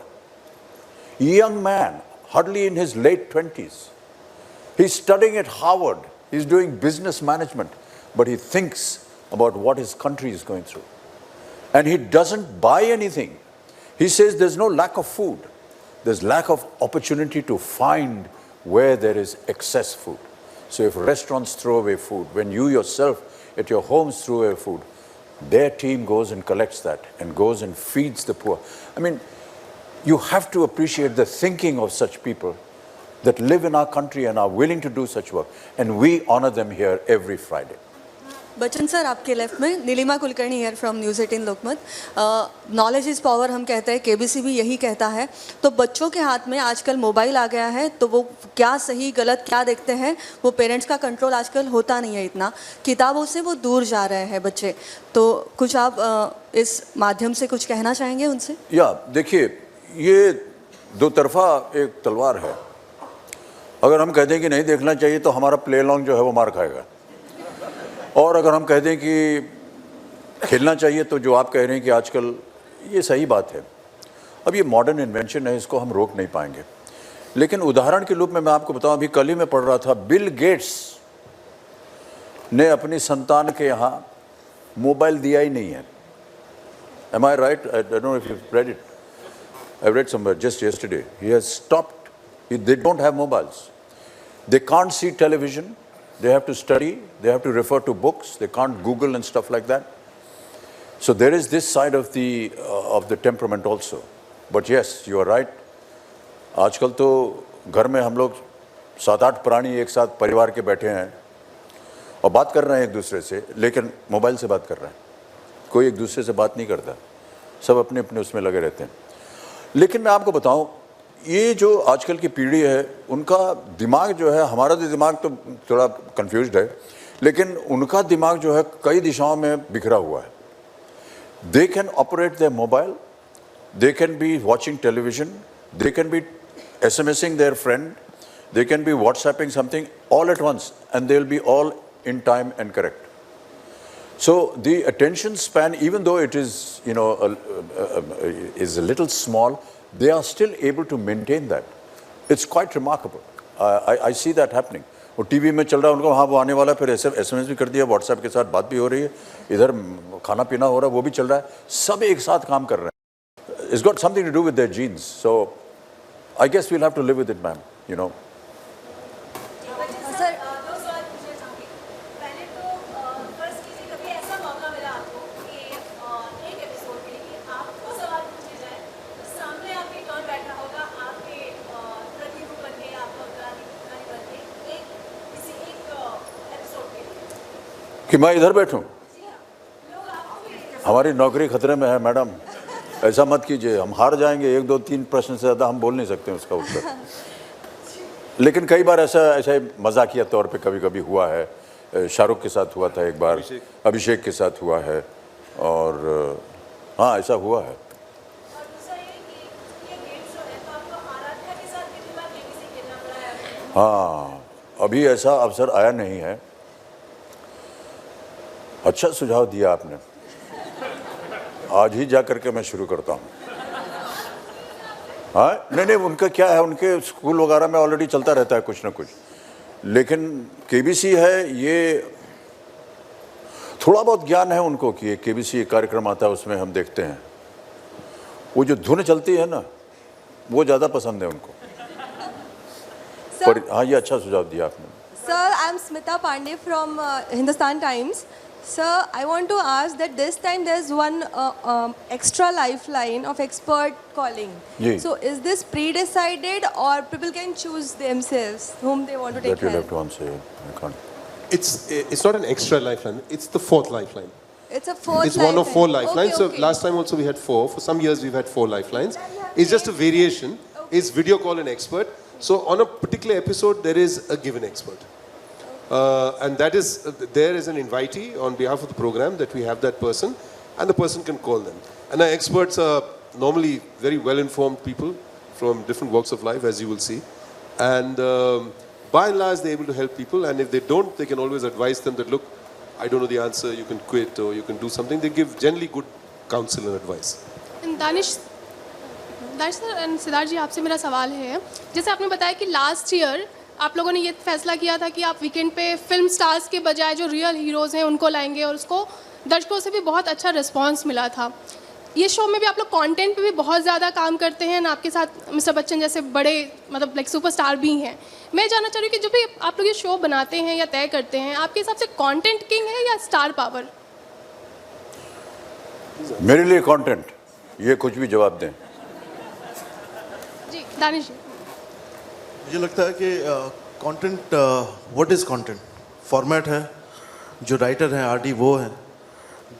Young man, hardly in his late 20s. He's studying at Harvard. He's doing business management, but he thinks about what his country is going through. And he doesn't buy anything. He says there's no lack of food. There's lack of opportunity to find where there is excess food. So if restaurants throw away food, when you yourself at your homes throw away food, their team goes and collects that and goes and feeds the poor. I mean, you have to appreciate the thinking of such people that live in our country and are willing to do such work. And we honor them here every Friday. Bachchan sir आपके left में Neelima Kulkarni here from News 18 Lokmat. Knowledge is power हम कहते हैं, KBC भी यही कहता है। तो बच्चों के हाथ में आजकल मोबाइल आ गया है, तो वो क्या सही गलत क्या देखते हैं, वो पेरेंट्स का कंट्रोल आजकल होता नहीं है इतना, किताबों से वो दूर जा रहे हैं बच्चे। तो कुछ आप इस माध्यम से कुछ कहना चाहेंगे उनसे? या देखिए, ये दो तरफा एक तलवार है। अगर हम कहते हैं कि नहीं देखना चाहिए तो हमारा प्ले लॉन्ग जो है वो मार खाएगा, और अगर हम कह दें कि खेलना चाहिए तो जो आप कह रहे हैं कि आजकल ये सही बात है। अब ये मॉडर्न इन्वेंशन है, इसको हम रोक नहीं पाएंगे। लेकिन उदाहरण के रूप में मैं आपको बताऊं, अभी कल ही मैं पढ़ रहा था, बिल गेट्स ने अपनी संतान के यहाँ मोबाइल दिया ही नहीं है। Am I right? I don't know if you've read it. I read somewhere just yesterday. He has stopped. They don't have mobiles. They can't see television. They have to study, they have to refer to books, they can't Google and stuff like that. So there is this side of the temperament also. But yes, you are right. आजकल तो घर में हम लोग 7-8 प्राणी एक साथ परिवार के बैठे हैं और बात कर रहे हैं एक दूसरे से, लेकिन मोबाइल से बात कर रहे हैं। कोई एक दूसरे से बात नहीं करता, सब अपने अपने उसमें लगे रहते हैं। लेकिन मैं आपको बताऊं, ये जो आजकल की पीढ़ी है, उनका दिमाग जो है, हमारा तो दिमाग तो थोड़ा कंफ्यूज्ड है, लेकिन उनका दिमाग जो है कई दिशाओं में बिखरा हुआ है। They can operate their mobile, they can be watching television, they can be SMSing their friend, they can be WhatsApping something all at once, and they will be all in time and correct. So the attention span, even though it is, you know, is a little small, they are still able to maintain that. It's quite remarkable. I see that happening. वो TV में चल रहा है, उनको हाँ वो आने वाला, फिर एसएमएस भी कर दिया, व्हाट्सएप के साथ बात भी हो रही है, इधर खाना पीना हो रहा है, वो भी चल रहा है, सब एक साथ काम कर रहे हैं. It's got something to do with their genes. So I guess we'll have to live with it, ma'am. You know. कि मैं इधर बैठूं? हमारी नौकरी खतरे में है मैडम, ऐसा मत कीजिए, हम हार जाएंगे। 1, 2, 3 प्रश्न से ज़्यादा हम बोल नहीं सकते उसका उत्तर। लेकिन कई बार ऐसा मजाकिया तौर पे कभी कभी हुआ है। शाहरुख के साथ हुआ था एक बार, अभिषेक के साथ हुआ है, और हाँ ऐसा हुआ है। हाँ, अभी ऐसा अवसर आया नहीं है। अच्छा सुझाव दिया आपने, आज ही जा करके मैं शुरू करता हूँ। हाँ नहीं, उनका क्या है, उनके स्कूल वगैरह में ऑलरेडी चलता रहता है कुछ ना कुछ, लेकिन केबीसी है, ये थोड़ा बहुत ज्ञान है उनको कि केबीसी कार्यक्रम आता है, उसमें हम देखते हैं, वो जो धुन चलती है ना, वो ज़्यादा पसंद है उनको। पर हाँ, ये अच्छा सुझाव दिया आपने। Sir, I'm Smita Pandey from Hindustan Times. Sir, I want to ask that this time there's one extra lifeline of expert calling. जी. So is this pre-decided or people can choose themselves whom they want to take That you'll help? have to answer. I can't. It's not an extra lifeline, it's the fourth lifeline. It's a fourth It's one of 4 lifeline. lifelines. Okay, So last time also we had 4. For some years we've had 4 lifelines. It's just a variation. It's video call an expert. So on a particular episode there is a given expert. And that is, there is an invitee on behalf of the program that we have that person, and the person can call them. And our experts are normally very well-informed people from different walks of life, as you will see. And by and large, they're able to help people. And if they don't, they can always advise them that, look, I don't know the answer, you can quit or you can do something. They give generally good counsel and advice. Danish sir and Siddharth ji, आपसे मेरा सवाल है, जैसे आपने बताया कि last year आप लोगों ने ये फैसला किया था कि आप वीकेंड पे फिल्म स्टार्स के बजाय जो रियल हीरोज़ हैं उनको लाएंगे, और उसको दर्शकों से भी बहुत अच्छा रिस्पांस मिला था। ये शो में भी आप लोग कंटेंट पे भी बहुत ज़्यादा काम करते हैं, आपके साथ मिस्टर बच्चन जैसे बड़े मतलब लाइक सुपरस्टार भी हैं। मैं जानना चाह रही हूँ कि जब भी आप लोग ये शो बनाते हैं या तय करते हैं, आपके हिसाब से कंटेंट किंग है या स्टार पावर? मेरे लिए कंटेंट, ये कुछ भी जवाब दें। जी दानिश जी। मुझे लगता है कि content, what is content? Format है, जो राइटर हैं आरडी वो हैं,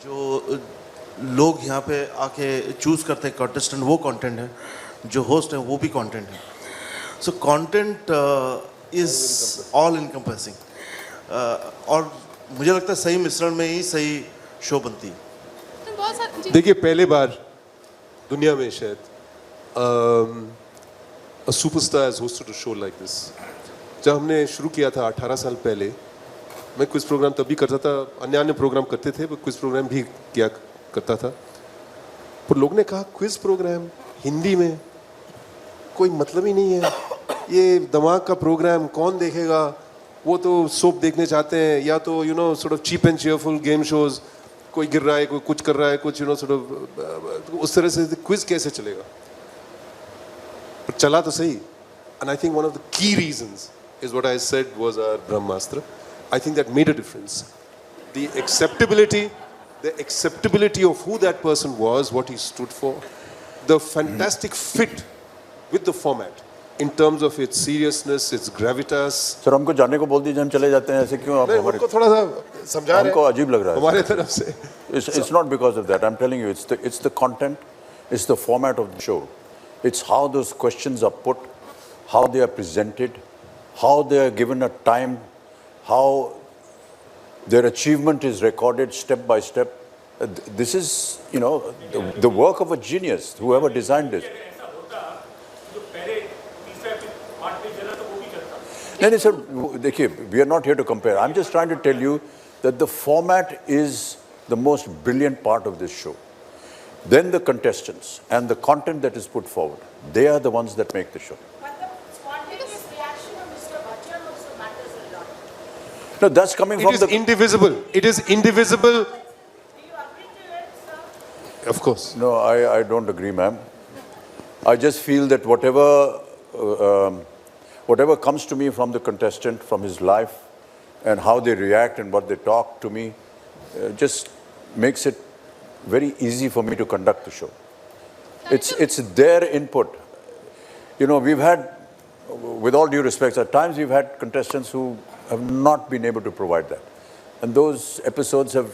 जो लोग यहाँ पे आके चूज़ करते हैं कंटेस्टेंट वो कंटेंट है, जो होस्ट हैं वो भी कंटेंट है। सो कंटेंट इज़ ऑल इनकम्प्रेसिंग, और मुझे लगता है सही मिश्रण में ही सही शो बनती है। तो बहुत सारे देखिए, पहले बार दुनिया में शायद a superstar has hosted a show like this. जब हमने शुरू किया था 18 साल पहले, मैं क्विज प्रोग्राम तब भी करता था, अन्य प्रोग्राम करते थे, पर क्विज प्रोग्राम भी किया करता था। पर लोग ने कहा क्विज प्रोग्राम हिंदी में कोई मतलब ही नहीं है, ये दिमाग का प्रोग्राम कौन देखेगा, वो तो सोप देखने चाहते हैं, या तो you know sort of cheap and cheerful game shows, कोई गिर रहा है, कोई कुछ कर रहा है, कुछ यू नो सॉर्ट ऑफ उस तरह से क्विज कैसे चलेगा? पर चला तो सही। And I think one of the key reasons is what I said was our Brahmastra. I think that made a difference. The acceptability of who that person was, what he stood for, the fantastic fit with the format in terms of its seriousness, its gravitas. Sir हमको जाने को बोल दीजिए, हम चले जाते हैं, ऐसे क्यों आप हमारे उनको थोड़ा सा समझा रहे हैं, हमको अजीब लग रहा है हमारे तरफ से। It's not because of that. I'm telling you, it's the content, it's the format of the show. It's how those questions are put, how they are presented, how they are given a time, how their achievement is recorded step by step. This is, you know, the work of a genius, whoever designed it. No, sir, देखिए, we are not here to compare. I'm just trying to tell you that the format is the most brilliant part of this show. Then the contestants and the content that is put forward, they are the ones that make the show. But the spontaneous reaction of Mr. Bachchan also matters a lot. No, that's coming from the... It is indivisible. It is indivisible. Do you agree to it, sir? Of course. No, I don't agree, ma'am. I just feel that whatever comes to me from the contestant, from his life, and how they react and what they talk to me, just makes it very easy for me to conduct the show. It's their input. You know, we've had, with all due respect, at times we've had contestants who have not been able to provide that. and those episodes have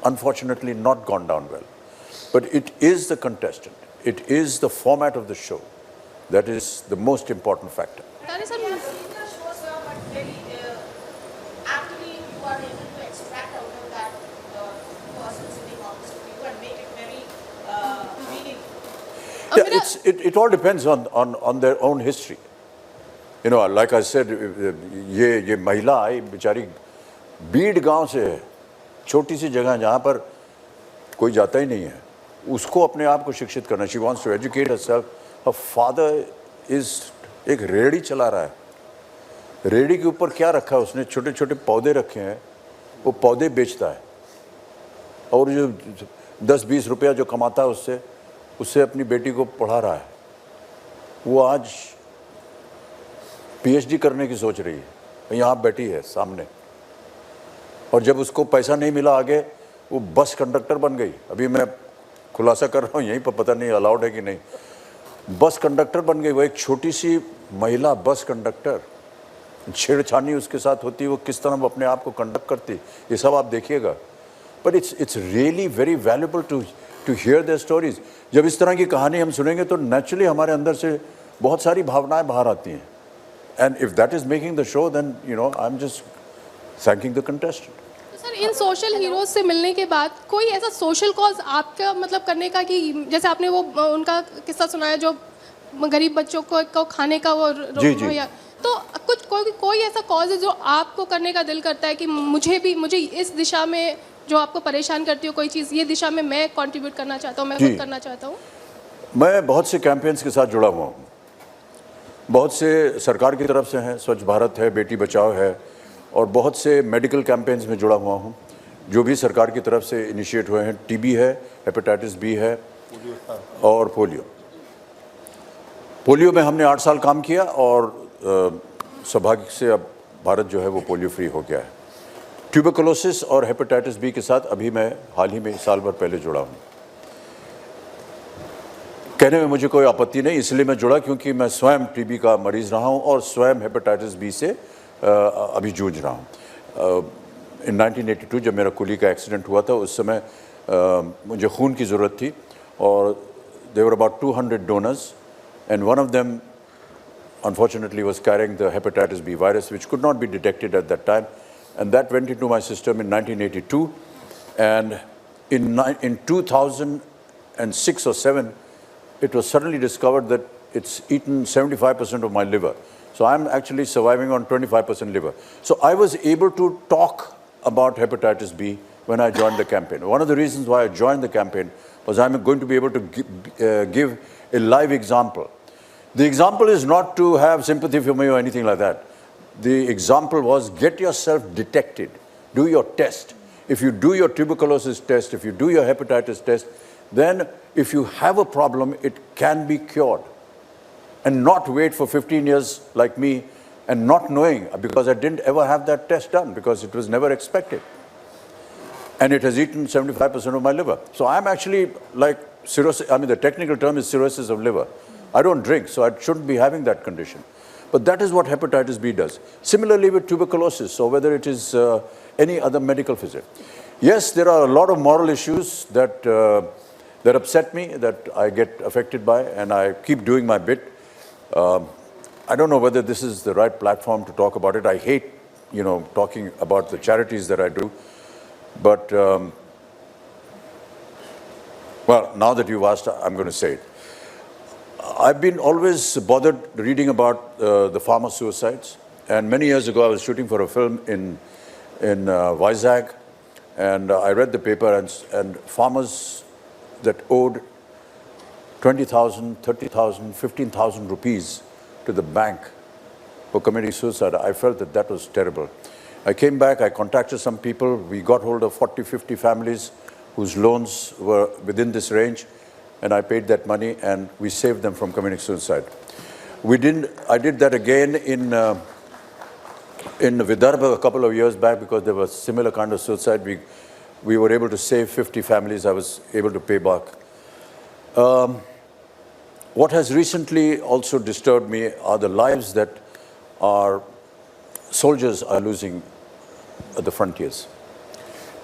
unfortunately not gone down well. But it is the contestant, it is the format of the show that is the most important factor. ताने sir Seen the show, sir, but very actually you are able to extract out of that person sitting opposite you and make it very meaningful. Yeah, it all depends on their own history. You know, like I said, ये महिला आई बेचारी बीड गांव से है, छोटी सी जगह जहाँ पर कोई जाता ही नहीं है, उसको अपने आप को शिक्षित करना. She wants to educate herself. Her father is एक रेड़ी चला रहा है. रेड़ी के ऊपर क्या रखा है उसने? छोटे छोटे पौधे रखे हैं, वो पौधे बेचता है और जो 10-20 रुपया जो कमाता है उससे अपनी बेटी को पढ़ा रहा है. वो आज PhD करने की सोच रही है, यहाँ बैठी है सामने. और जब उसको पैसा नहीं मिला आगे, वो बस कंडक्टर बन गई. अभी मैं खुलासा कर रहा हूँ यहीं पर, पता नहीं अलाउड है कि नहीं. बस कंडक्टर बन गई. वो एक छोटी सी महिला बस कंडक्टर, छेड़छानी उसके साथ होती, वो किस तरह अपने आप को कंडक्ट करती, ये सब आप देखिएगा. But it's really very valuable to hear their stories. जब इस तरह की कहानी हम सुनेंगे तो नेचुरली हमारे अंदर से बहुत सारी भावनाएं बाहर आती हैं. And if that is making the show, then you know I am just thanking the contestant. Sir इन सोशल हीरोज से मिलने के बाद कोई ऐसा सोशल कॉज आपका मतलब करने का कि जैसे आपने वो उनका किस्सा सुनाया जो गरीब बच्चों को खाने का वो जी. तो कुछ कोई ऐसा कॉज है जो आपको करने का दिल करता है कि मुझे इस दिशा में जो आपको परेशान करती हो कोई चीज़, ये दिशा में मैं कंट्रीब्यूट करना चाहता हूँ, मैं खुद करना चाहता हूँ? मैं बहुत से कैंपेन्स के साथ जुड़ा हुआ हूँ. बहुत से सरकार की तरफ से हैं, स्वच्छ भारत है, बेटी बचाओ है, और बहुत से मेडिकल कैंपेन्स में जुड़ा हुआ हूँ जो भी सरकार की तरफ से इनिशिएट हुए हैं. टीबी है, हेपेटाइटिस बी है और पोलियो में हमने 8 साल काम किया और सौभाग्य से अब भारत जो है वो पोलियो फ्री हो गया है. ट्यूबरकुलोसिस और हेपेटाइटिस बी के साथ अभी मैं हाल ही में साल भर पहले जुड़ा हूँ. कहने में मुझे कोई आपत्ति नहीं, इसलिए मैं जुड़ा क्योंकि मैं स्वयं टीबी का मरीज़ रहा हूँ और स्वयं हेपेटाइटिस बी से अभी जूझ रहा हूँ. इन 1982 जब मेरा कुली का एक्सीडेंट हुआ था, उस समय मुझे खून की ज़रूरत थी और there were about 200 donors and one of them unfortunately was carrying the hepatitis B virus, which could not be detected at that time, and that went into my system in 1982, and in 2006 or 7 it was suddenly discovered that it's eaten 75% of my liver. So I'm actually surviving on 25% liver. So I was able to talk about hepatitis B when I joined the campaign. One of the reasons why I joined the campaign was I'm going to be able to give a live example. The example is not to have sympathy for me or anything like that. The example was get yourself detected, do your test. If you do your tuberculosis test, if you do your hepatitis test, then if you have a problem, it can be cured. And not wait for 15 years like me and not knowing, because I didn't ever have that test done because it was never expected. And it has eaten 75% of my liver. So I'm actually like cirrhosis, I mean the technical term is cirrhosis of liver. I don't drink, so I shouldn't be having that condition. But that is what hepatitis B does. Similarly with tuberculosis, or whether it is any other medical physic. Yes, there are a lot of moral issues that, that upset me, that I get affected by, and I keep doing my bit. I don't know whether this is the right platform to talk about it. I hate, talking about the charities that I do. But, well, now that you've asked, I'm going to say it. I've been always bothered reading about the farmer suicides. And many years ago, I was shooting for a film in Vizag. And I read the paper, and farmers that owed 20,000, 30,000, 15,000 rupees to the bank for committing suicide. I felt that that was terrible. I came back, I contacted some people. We got hold of 40, 50 families whose loans were within this range. And I paid that money, and we saved them from committing suicide. I did that again in Vidarbha a couple of years back because there was similar kind of suicide. We were able to save 50 families. I was able to pay back. What has recently also disturbed me are the lives that our soldiers are losing at the frontiers.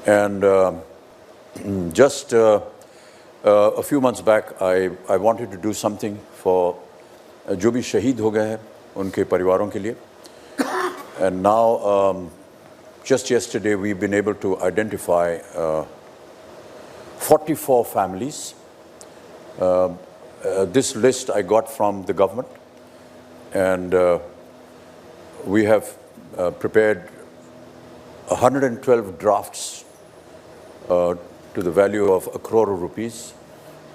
And just a few months back, I wanted to do something for जो भी शहीद हो गए हैं उनके परिवारों के लिए. And now, just yesterday, we've been able to identify 44 families. This list I got from the government, and we have prepared 112 drafts to the value of 1 crore rupees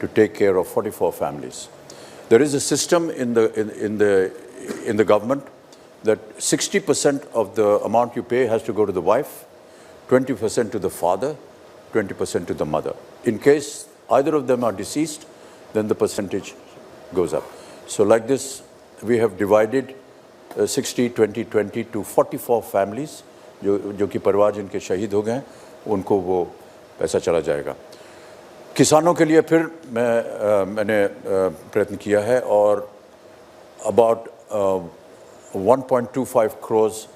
to take care of 44 families. There is a system in the government that 60% of the amount you pay has to go to the wife, 20% to the father, 20% to the mother. In case either of them are deceased, then the percentage goes up. So like this, we have divided 60, 20, 20 to 44 families, जो कि परिवार जिनके शहीद हो गए, उनको वो पैसा चला जाएगा. किसानों के लिए फिर मैंने प्रयत्न किया है और about 1.25 crores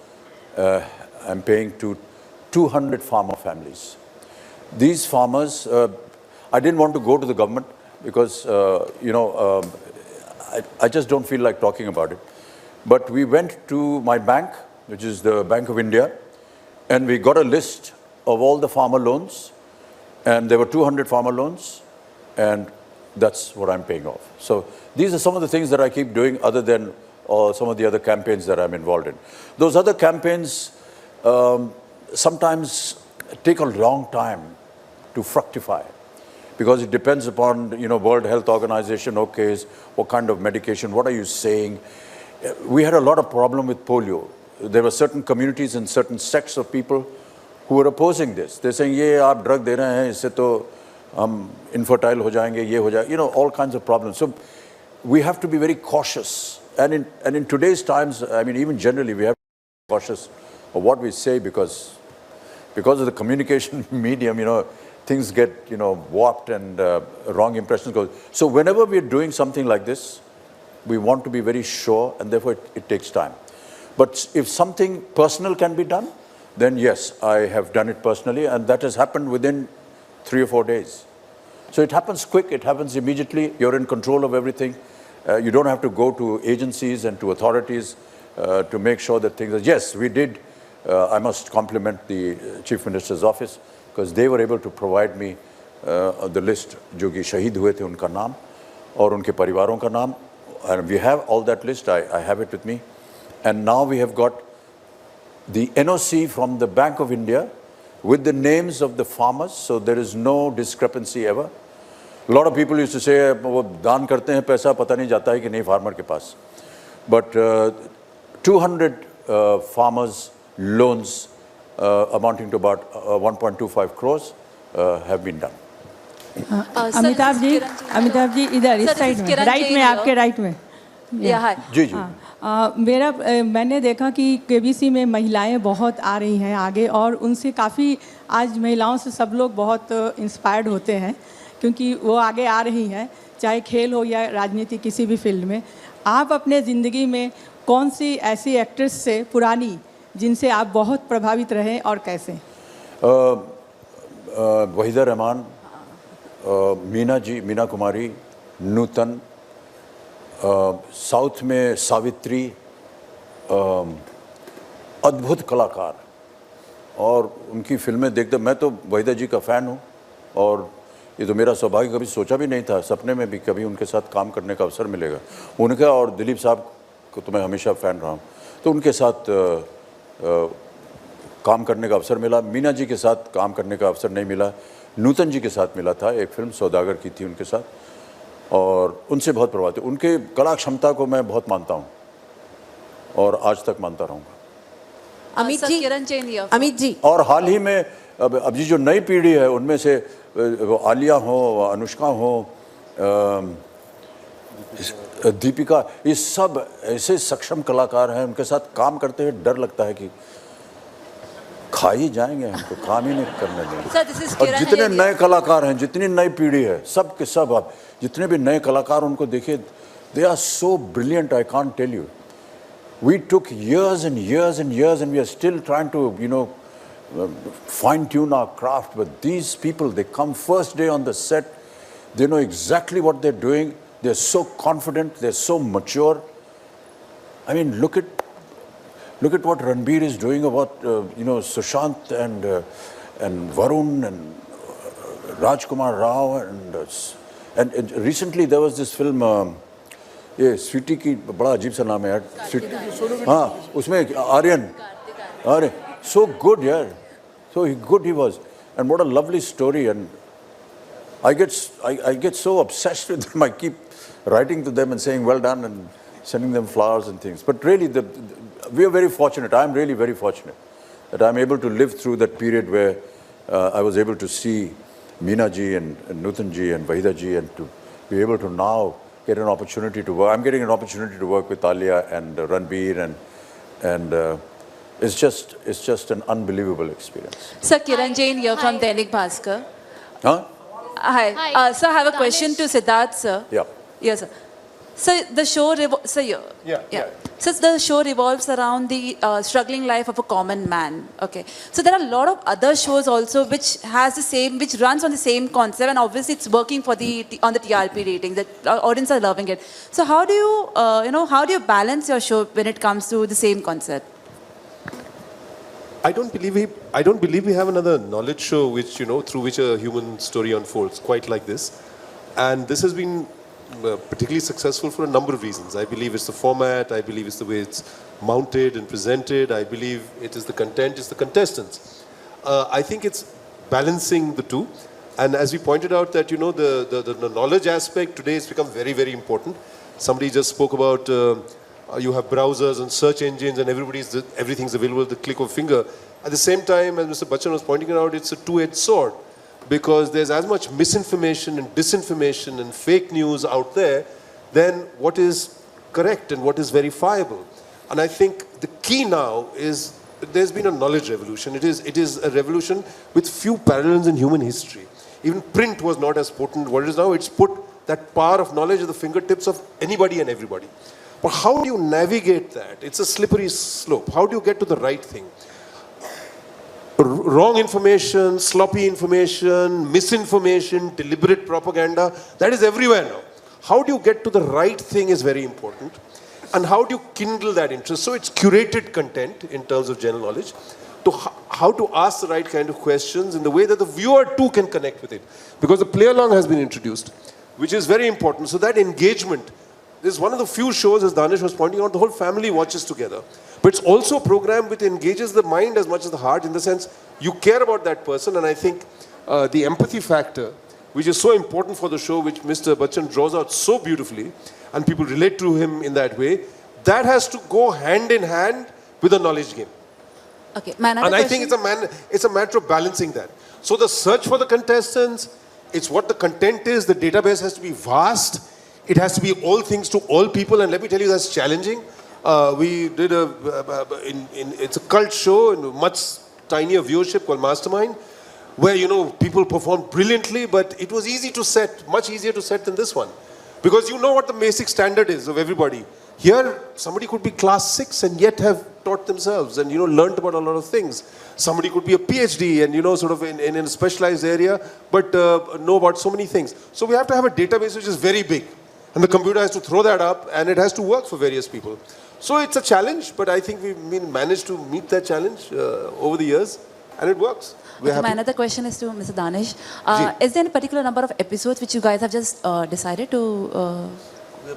I'm paying to 200 farmer families. These farmers, I didn't want to go to the government because, I just don't feel like talking about it. But we went to my bank, which is the Bank of India, and we got a list of all the farmer loans, and there were 200 farmer loans, and that's what I'm paying off. So these are some of the things that I keep doing other than some of the other campaigns that I'm involved in. Those other campaigns sometimes take a long time to fructify because it depends upon, World Health Organization, what kind of medication, what are you saying? We had a lot of problem with polio. There were certain communities and certain sects of people who were opposing this. They're saying, ये आप drug दे रहे हैं, इससे तो हम infertile हो जाएंगे, ये हो जाएगा, all kinds of problems. So we have to be very cautious. And in today's times, even generally, we have to be cautious of what we say because of the communication medium, things get, warped and wrong impressions go. So whenever we're doing something like this, we want to be very sure, and therefore it takes time. But if something personal can be done, then yes, I have done it personally, and that has happened within 3 or 4 days. So it happens quick, it happens immediately, you're in control of everything. You don't have to go to agencies and to authorities to make sure that things are... Yes, we did. I must compliment the Chief Minister's office because they were able to provide me the list जो कि शहीद हुए थे उनका नाम और उनके परिवारों का नाम. And we have all that list. I have it with me. And now we have got the NOC from the Bank of India with the names of the farmers, so there is no discrepancy ever. A lot of people used to say, वो दान करते हैं पैसा पता नहीं जाता है कि नहीं farmer के पास. But 200 farmers loans amounting to about 1.25 crores have been done. Amitabh ji इधर इस साइड में राइट में आपके राइट में जी मैंने देखा कि केबीसी में महिलाएं बहुत आ रही हैं आगे और उनसे काफ़ी आज महिलाओं से सब लोग बहुत इंस्पायर्ड होते हैं क्योंकि वो आगे आ रही हैं चाहे खेल हो या राजनीति किसी भी फील्ड में. आप अपने ज़िंदगी में कौन सी ऐसी एक्ट्रेस से पुरानी जिनसे आप बहुत प्रभावित रहे और कैसे? वहीदा रहमान, मीना कुमारी, नूतन, साउथ में सावित्री, अद्भुत कलाकार और उनकी फिल्में देखते मैं तो वहीदा जी का फ़ैन हूँ और ये तो मेरा सौभाग्य कभी सोचा भी नहीं था सपने में भी कभी उनके साथ काम करने का अवसर मिलेगा. उनका और दिलीप साहब को तो मैं हमेशा फ़ैन रहा हूँ तो उनके साथ काम करने का अवसर मिला. मीना जी के साथ काम करने का अवसर नहीं मिला. नूतन जी के साथ मिला था, एक फिल्म सौदागर की थी उनके साथ और उनसे बहुत प्रभावित. उनके कला क्षमता को मैं बहुत मानता हूँ और आज तक मानता रहूँगा. अमित जी और हाल ही में अब जी जो नई पीढ़ी है उनमें से आलिया हो, अनुष्का हो, दीपिका, ये सब ऐसे सक्षम कलाकार हैं. उनके साथ काम करते हुए डर लगता है कि खा ही जाएंगे, हमको काम ही नहीं करने देंगे. और जितने नए कलाकार हैं, जितनी नई पीढ़ी है, सब के सब आप जितने भी नए कलाकार उनको देखिए, they are so brilliant, I can't tell you. We took years and years and years and we are still trying to, fine-tune our craft. But these people, they come first day on the set, they know exactly what they're doing. They're so confident, they're so mature. I mean, look at what Ranbir is doing about Sushant and Varun and Rajkumar Rao and recently there was this film ये स्वीटी की बड़ा अजीब सा नाम है यार हाँ उसमें आर्यन so good यार so good he was and what a lovely story and I get so obsessed with them. I keep writing to them and saying well done and sending them flowers and things. But really, we are very fortunate. I'm really very fortunate that I'm able to live through that period where I was able to see Meena ji and Nutan ji and Wahida ji and to be able to now get an opportunity to work. I'm getting an opportunity to work with Alia and Ranbir and it's just an unbelievable experience. Sir, Kiran Jain here from Dainik Bhaskar. Huh? Hi. Sir, I have a question to Siddharth, sir. Yeah. Yes, sir. So the show, So the show revolves around the struggling life of a common man. Okay. So there are a lot of other shows also which runs on the same concept, and obviously it's working for on the TRP ratings. The audience are loving it. So how do you, how do you balance your show when it comes to the same concept? I don't believe we have another knowledge show which, through which a human story unfolds quite like this. And this has been particularly successful for a number of reasons. I believe it's the format, I believe it's the way it's mounted and presented, I believe it is the content, it's the contestants. I think it's balancing the two. And as we pointed out that, the knowledge aspect today has become very, very important. Somebody just spoke about you have browsers and search engines and everything's available at the click of a finger. At the same time, as Mr. Bachchan was pointing out, it's a two-edged sword because there's as much misinformation and disinformation and fake news out there than what is correct and what is verifiable. And I think the key now is there's been a knowledge revolution. It is a revolution with few parallels in human history. Even print was not as potent what it is now. It's put that power of knowledge at the fingertips of anybody and everybody. But how do you navigate that? It's a slippery slope. How do you get to the right thing? Wrong information, sloppy information, misinformation, deliberate propaganda, that is everywhere now. How do you get to the right thing is very important. And how do you kindle that interest? So it's curated content in terms of general knowledge. To how to ask the right kind of questions in the way that the viewer too can connect with it. Because the play along has been introduced, which is very important. So that engagement, this is one of the few shows, as Danish was pointing out, the whole family watches together. But it's also a program which engages the mind as much as the heart, in the sense you care about that person. And I think the empathy factor, which is so important for the show, which Mr. Bachchan draws out so beautifully, and people relate to him in that way, that has to go hand in hand with a knowledge game. Okay, and I think it's a matter of balancing that. So the search for the contestants, it's what the content is, the database has to be vast. It has to be all things to all people, and let me tell you, that's challenging. We did it's a cult show in much tinier viewership called Mastermind, where, people performed brilliantly, but it was easy to set, much easier to set than this one. Because you know what the basic standard is of everybody. Here, somebody could be class 6 and yet have taught themselves and, learned about a lot of things. Somebody could be a PhD and, sort of in a specialized area, but know about so many things. So we have to have a database which is very big. And the computer has to throw that up, and it has to work for various people. So it's a challenge, but I think we've managed to meet that challenge over the years, and it works. Okay, my another question is to Mr. Danish. Is there any particular number of episodes which you guys have just decided to... We are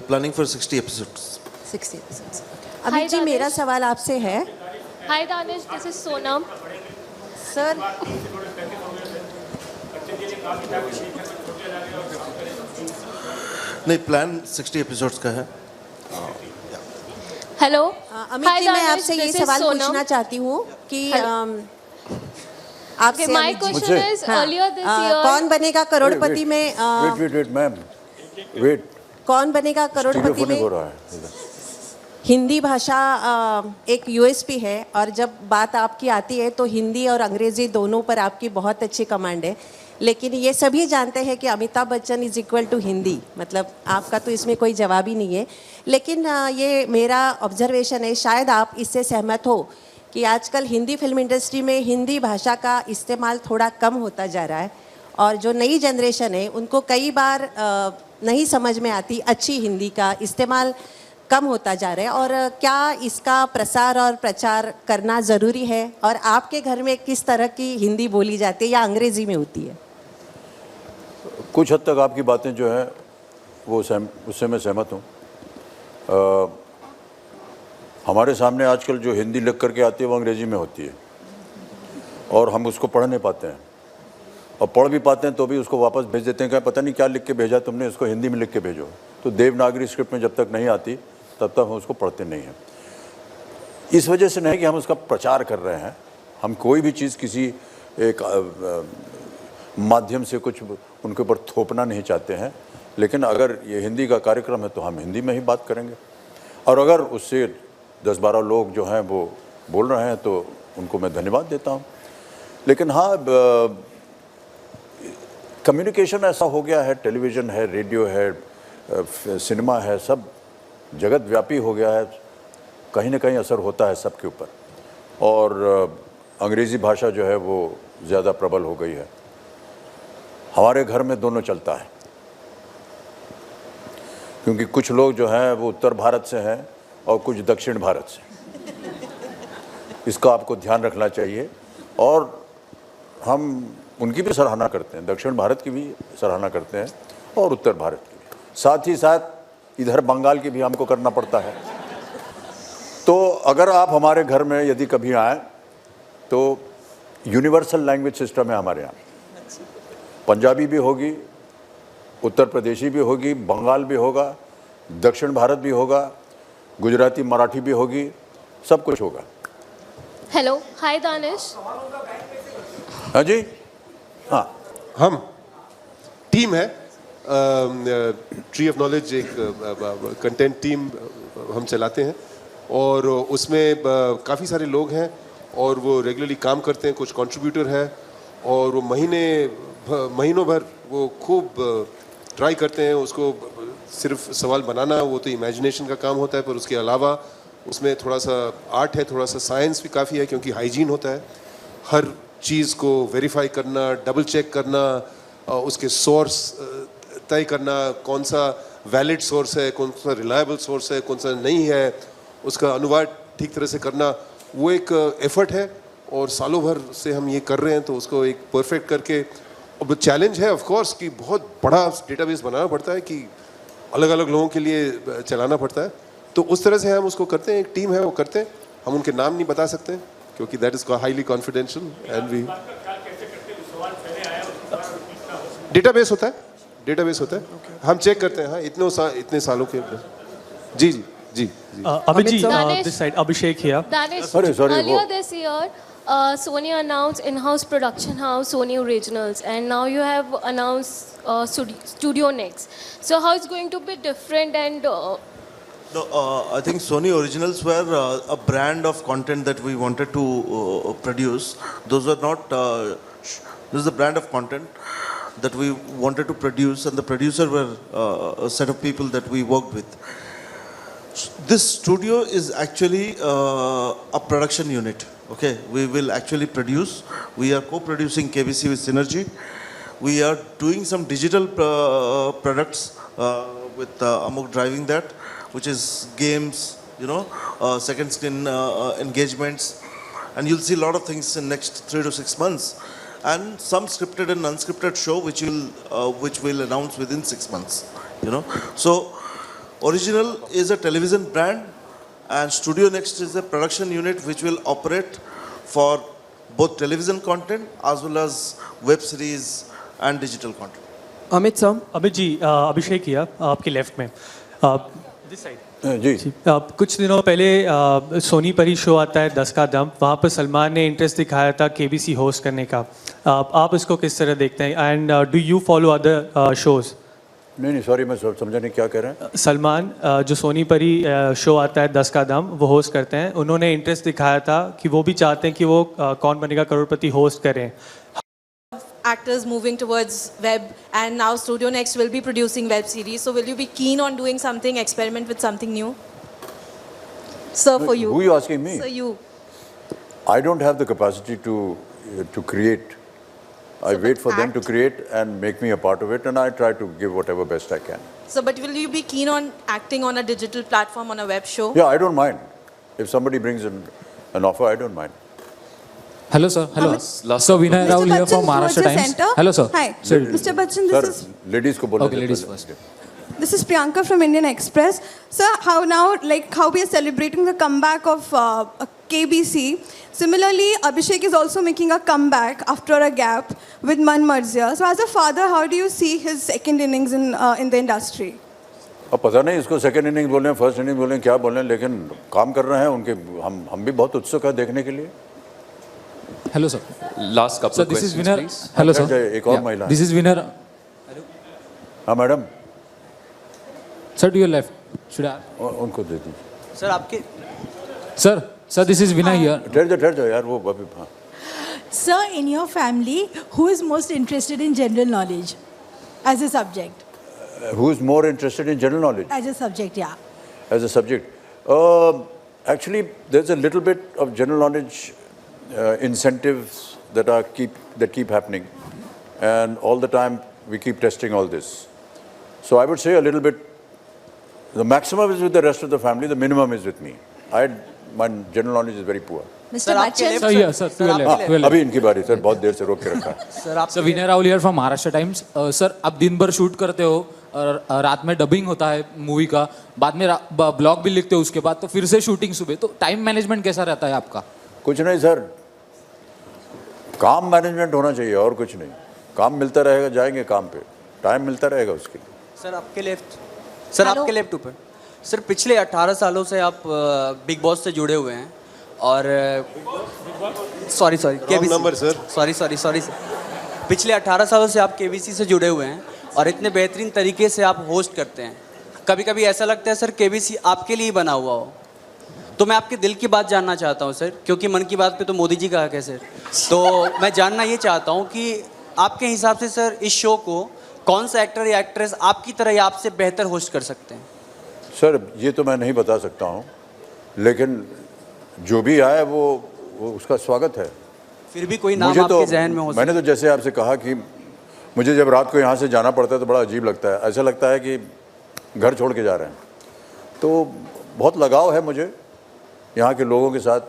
planning for 60 episodes. 60 episodes. Okay. Amit ji, मेरा सवाल आपसे है. Hi Danish, this is Sonam. Sir. नहीं, plan 60 episodes का है. Hello Amit ji, मैं आपसे ये सवाल पूछना चाहती हूँ कि आपसे my question is earlier this year कौन बनेगा करोड़पति में wait मैम wait कौन बनेगा करोड़पति में हिंदी भाषा एक यूएसपी है, और जब बात आपकी आती है तो हिंदी और अंग्रेजी दोनों पर आपकी बहुत अच्छी कमांड है. लेकिन ये सभी जानते हैं कि Amitabh Bachchan is equal to Hindi, मतलब आपका तो इसमें कोई जवाब ही नहीं है. लेकिन ये मेरा ऑब्जर्वेशन है, शायद आप इससे सहमत हो कि आजकल हिंदी फिल्म इंडस्ट्री में हिंदी भाषा का इस्तेमाल थोड़ा कम होता जा रहा है और जो नई जनरेशन है उनको कई बार नहीं समझ में आती अच्छी हिंदी का इस्तेमाल कम होता जा रहा है, और क्या इसका प्रसार और प्रचार करना ज़रूरी है? और आपके घर में किस तरह की हिंदी बोली जाती है या अंग्रेज़ी में होती है? कुछ हद तक आपकी बातें जो हैं वो उससे मैं सहमत हूँ। हमारे सामने आजकल जो हिंदी लिख करके आती है वो अंग्रेज़ी में होती है और हम उसको पढ़ नहीं पाते हैं, और पढ़ भी पाते हैं तो भी उसको वापस भेज देते हैं कि पता नहीं क्या लिख के भेजा तुमने, इसको हिंदी में लिख के भेजो। तो देवनागरी स्क्रिप्ट में जब तक नहीं आती तब तक हम उसको पढ़ते नहीं हैं। इस वजह से नहीं कि हम उसका प्रचार कर रहे हैं, हम कोई भी चीज़ किसी एक माध्यम से कुछ उनके ऊपर थोपना नहीं चाहते हैं, लेकिन अगर ये हिंदी का कार्यक्रम है तो हम हिंदी में ही बात करेंगे, और अगर उससे 10-12 लोग जो हैं वो बोल रहे हैं तो उनको मैं धन्यवाद देता हूँ। लेकिन हाँ, कम्युनिकेशन ऐसा हो गया है, टेलीविज़न है, रेडियो है, सिनेमा है, सब जगत व्यापी हो गया है, कहीं ना कहीं असर होता है सबके ऊपर, और अंग्रेज़ी भाषा जो है वो ज़्यादा प्रबल हो गई है। हमारे घर में दोनों चलता है, क्योंकि कुछ लोग जो हैं वो उत्तर भारत से हैं और कुछ दक्षिण भारत से। इसका आपको ध्यान रखना चाहिए, और हम उनकी भी सराहना करते हैं, दक्षिण भारत की भी सराहना करते हैं और उत्तर भारत की भी, साथ ही साथ इधर बंगाल की भी हमको करना पड़ता है। तो अगर आप हमारे घर में यदि कभी आएँ तो यूनिवर्सल लैंग्वेज सिस्टम है हमारे यहाँ, पंजाबी भी होगी, उत्तर प्रदेशी भी होगी, बंगाल भी होगा, दक्षिण भारत भी होगा, गुजराती मराठी भी होगी, सब कुछ होगा। हेलो, हाय दानिश। हाँ जी, हाँ, हम टीम है, ट्री ऑफ नॉलेज एक कंटेंट टीम हम चलाते हैं, और उसमें काफ़ी सारे लोग हैं और वो रेगुलरली काम करते हैं, कुछ कंट्रीब्यूटर हैं, और वो महीनों भर वो खूब ट्राई करते हैं। उसको सिर्फ सवाल बनाना वो तो इमेजिनेशन का काम होता है, पर उसके अलावा उसमें थोड़ा सा आर्ट है, थोड़ा सा साइंस भी काफ़ी है, क्योंकि हाइजीन होता है, हर चीज़ को वेरीफाई करना, डबल चेक करना, उसके सोर्स तय करना, कौन सा वैलिड सोर्स है, कौन सा रिलायबल सोर्स है, कौन सा नहीं है, उसका अनुवाद ठीक तरह से करना, वो एक एफर्ट है, और सालों भर से हम ये कर रहे हैं। तो उसको एक परफेक्ट करके, अब चैलेंज है ऑफ कोर्स कि बहुत बड़ा डेटाबेस बनाना पड़ता है, कि अलग अलग लोगों के लिए चलाना पड़ता है, तो उस तरह से हम उसको करते हैं, एक टीम है वो करते हैं। हम उनके नाम नहीं बता सकते क्योंकि that is highly confidential, and we database होता है, डेटाबेस होता है, हम चेक करते हैं। हाँ, इतने सालों के। जी जी जी जी। Amit ji, this side, Abhishek here. Danish, Sorry, earlier this year, Sony announced in-house production house Sony Originals, and now you have announced Studio Next. So how it's going to be different? And No, I think Sony Originals were a brand of content that we wanted to produce. Those were not, this is a brand of content that we wanted to produce, and the producer were a set of people that we worked with. This studio is actually a production unit. Okay, we will actually produce. We are co-producing KBC with Synergy. We are doing some digital products with Amok driving that, which is games, you know, second screen engagements, and you'll see a lot of things in next 3 to 6 months, and some scripted and unscripted show which we'll announce within 6 months, you know. So Original is a television brand, and Studio Next is a production unit which will operate for both television content as well as web series and digital content. Amit sir, Amit ji, Abhishek here, आपके left में, this side. जी, कुछ दिनों पहले सोनी पर ही show आता है 10 का दम, वहाँ पर सलमान ने इंटरेस्ट दिखाया था केबीसी होस्ट करने का, आप इसको किस तरह देखते हैं, and do you follow other shows? नहीं सॉरी, मैं समझा नहीं क्या कह रहे हैं। सलमान जो सोनी पर ही शो आता है 10 का दम, वो होस्ट करते हैं, उन्होंने इंटरेस्ट दिखाया था कि वो भी चाहते हैं कि वो कौन बनेगा करोड़पति होस्ट करें। Actors moving towards web, and now Studio Next will be producing web series. So will you be keen on doing something, experiment with something new? Sir, for you. Who are you asking me? Sir, you. I don't have the capacity to create. I wait for them to create and make me a part of it, and I try to give whatever best I can. So, but will you be keen on acting on a digital platform, on a web show? Yeah, I don't mind. If somebody brings in an offer, I don't mind. Hello, sir. Hello. Last So, Vinay Mr. Rahul here from Bachchan, Maharashtra towards the Times. center. Hello, sir. Hi. Sir. Mr. Bachchan, this is ladies ko bolne Okay, de ladies pehle. first. This is Priyanka from Indian Express. Sir, how we are celebrating the comeback of KBC. Similarly, Abhishek is also making a comeback after a gap with Man Marzia. So as a father, how do you see his second innings in the industry? अब पता नहीं इसको second inning बोल रहे हैं, first inning बोल रहे हैं, क्या बोल रहे हैं, लेकिन काम कर रहे हैं उनके, हम भी बहुत उत्सुक हैं देखने के लिए. Hello, sir. Last couple Sir, of this is questions, winner. please. Hello, sir. एक और महिला. This is winner. हाँ madam. Sir, to your left. Should I? उनको दे दीजिए. Sir, आपके. Sir, this is winner here. ठहर जाओ यार वो अभी. हाँ. Sir, in your family, who is most interested in general knowledge as a subject? Who is more interested in general knowledge? As a subject, yeah. As a subject. Actually, there's a little bit of general knowledge incentives that keep happening, and all the time we keep testing all this. So I would say a little bit. The maximum is with the rest of the family. The minimum is with me. My general knowledge is very poor. Mr. Bachchan. Sir, yes, sir. To your left. अभी इनकी बारी sir, बहुत देर से रोक के रखा है. Sir, Vinay Rahul here from Maharashtra Times. Sir, आप दिन भर शूट करते हो और रात में डबिंग होता है मूवी का, बाद में ब्लॉग भी लिखते हो, उसके बाद तो फिर से शूटिंग सुबह, तो टाइम मैनेजमेंट कैसा रहता है आपका? कुछ नहीं सर, काम मैनेजमेंट होना चाहिए और कुछ नहीं. काम मिलता रहेगा, जाएंगे काम पे, टाइम मिलता रहेगा उसके लिए. सर आपके लेफ्ट ऊपर. सर पिछले 18 सालों से आप बिग बॉस से जुड़े हुए हैं और सॉरी केबीसी सॉरी पिछले 18 सालों से आप केबीसी से जुड़े हुए हैं और इतने बेहतरीन तरीके से आप होस्ट करते हैं. कभी कभी ऐसा लगता है सर केबीसी आपके लिए ही बना हुआ हो. तो मैं आपके दिल की बात जानना चाहता हूं सर, क्योंकि मन की बात पे तो मोदी जी कहा कैसे. तो मैं जानना ये चाहता हूं कि आपके हिसाब से सर इस शो को कौन सा एक्टर या एक्ट्रेस आपकी तरह या आपसे बेहतर होस्ट कर सकते हैं? सर ये तो मैं नहीं बता सकता हूँ, लेकिन जो भी आए वो उसका स्वागत है. फिर भी कोई नाम आपके जहन में हो सकता है? मैंने तो जैसे आपसे कहा कि मुझे जब रात को यहाँ से जाना पड़ता है तो बड़ा अजीब लगता है. ऐसा लगता है कि घर छोड़ के जा रहे हैं. तो बहुत लगाव है मुझे यहाँ के लोगों के साथ.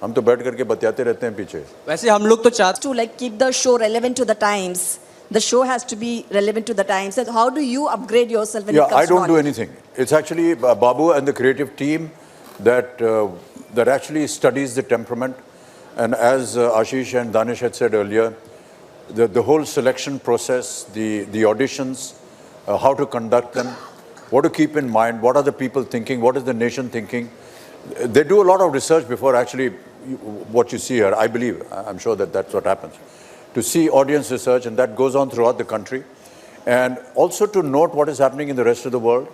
हम तो बैठ करके बतियाते रहते हैं पीछे. वैसे हम लोग तो चाहते to like keep the show relevant to the times. The show has to be relevant to the times. So how do you upgrade yourself when it comes to I don't do knowledge? anything. It's actually Babu and the creative team that actually studies the temperament. And as Ashish and Danish had said earlier, the whole selection process, the auditions, how to conduct them, what to keep in mind, what are the people thinking, what is the nation thinking. They do a lot of research before actually what you see here. I believe, I'm sure that that's what happens. To see audience research, and that goes on throughout the country. And also to note what is happening in the rest of the world,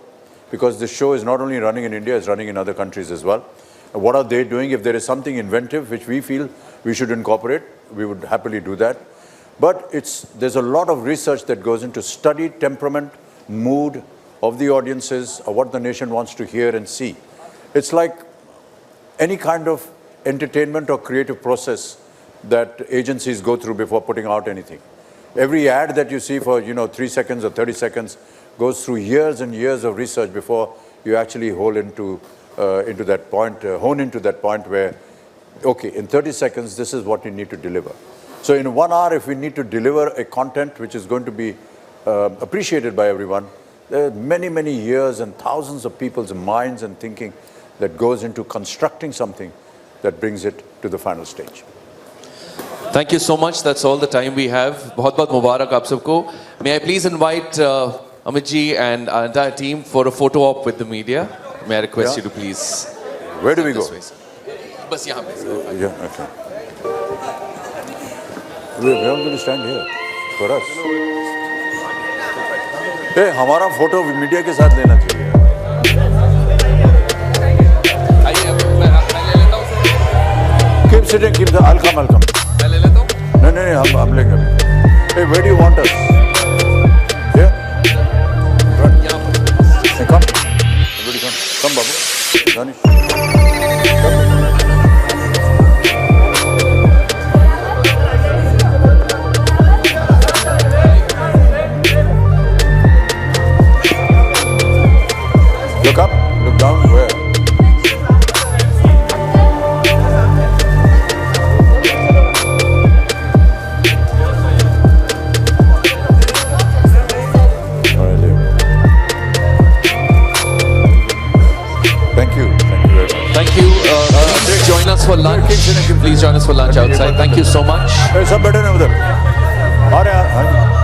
because this show is not only running in India, it's running in other countries as well. What are they doing? If there is something inventive which we feel we should incorporate, we would happily do that. But there's a lot of research that goes into study, temperament, mood of the audiences, of what the nation wants to hear and see. It's like any kind of entertainment or creative process that agencies go through before putting out anything. Every ad that you see for 3 seconds or 30 seconds goes through years and years of research before you actually hone into that point where, okay, in 30 seconds this is what you need to deliver. So in 1 hour, if we need to deliver a content which is going to be appreciated by everyone, there are many, many years and thousands of people's minds and thinking that goes into constructing something that brings it to the final stage. Thank you so much. That's all the time we have. बहुत-बहुत मुबारक आप सबको. May I please invite Amit ji and our entire team for a photo op with the media. May I request you to please. Where do we go? बस यहाँ पे. Yeah, okay. We're all going to stand here for us. Hey, हमारा photo media के साथ लेना चाहिए. Keep sitting, I'll come. नहीं, हम लेंगे. Hey, where do you want us? Here? Right. Hey, come. Everybody come. Come, Babu. Danish. Come. Come, look down. Where? Thank you. Thank you very much. Thank you. Please join us for lunch. Please join us for lunch outside. Thank you so much. सब बैठे ना उधर. आ रहे हैं.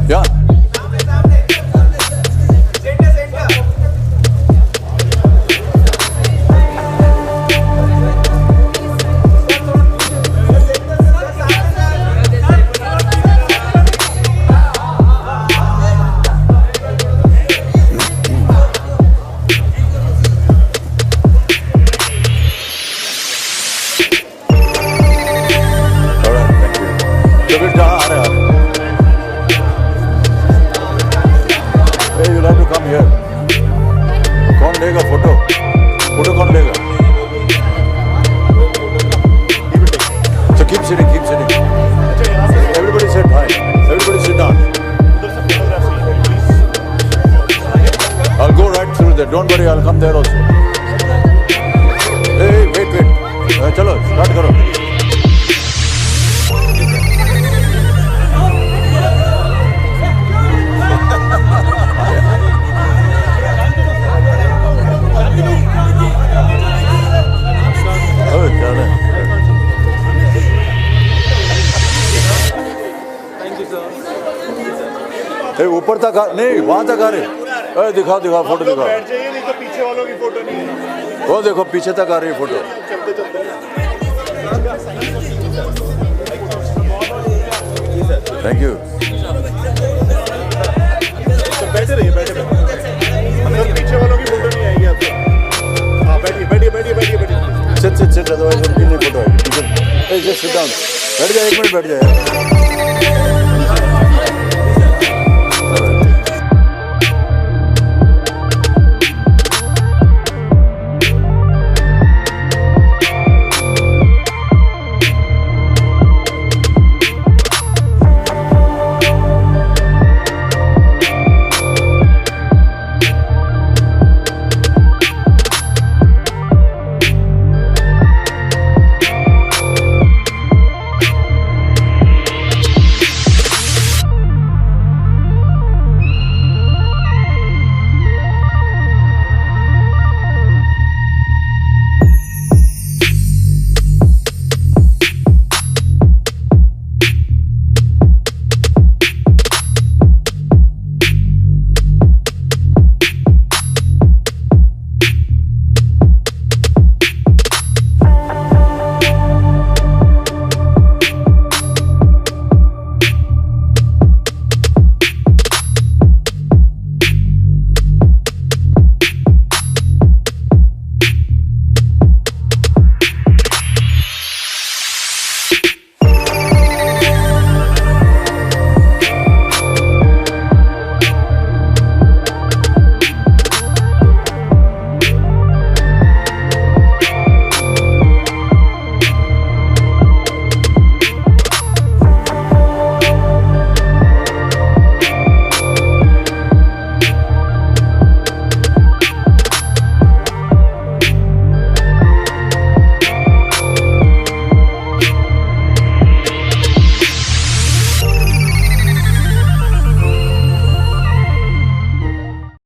Yeah. Hey, you'll have to come here. कौन लेगा photo? Photo कौन लेगा? So keep sitting, keep sitting. Everybody sit hi. Everybody sit down. I'll go right through there. Don't worry, I'll come there also. Hey, wait. चलो, start करो. ऊपर तक नहीं, वहां तक आ रहे. दिखाओ फोटो दिखाओ. नहीं तो पीछे वालों की फोटो नहीं है. वो देखो पीछे तक आ रही है फोटो. Thank you. बैठे रहिए. अंदर पीछे वालों की फोटो नहीं आएगी आपको. हाँ बैठिए. सिट अदरवाइज उनकी नहीं फोटो आएगी. Sit down. बैठ जाए, 1 मिनट बैठ जाए.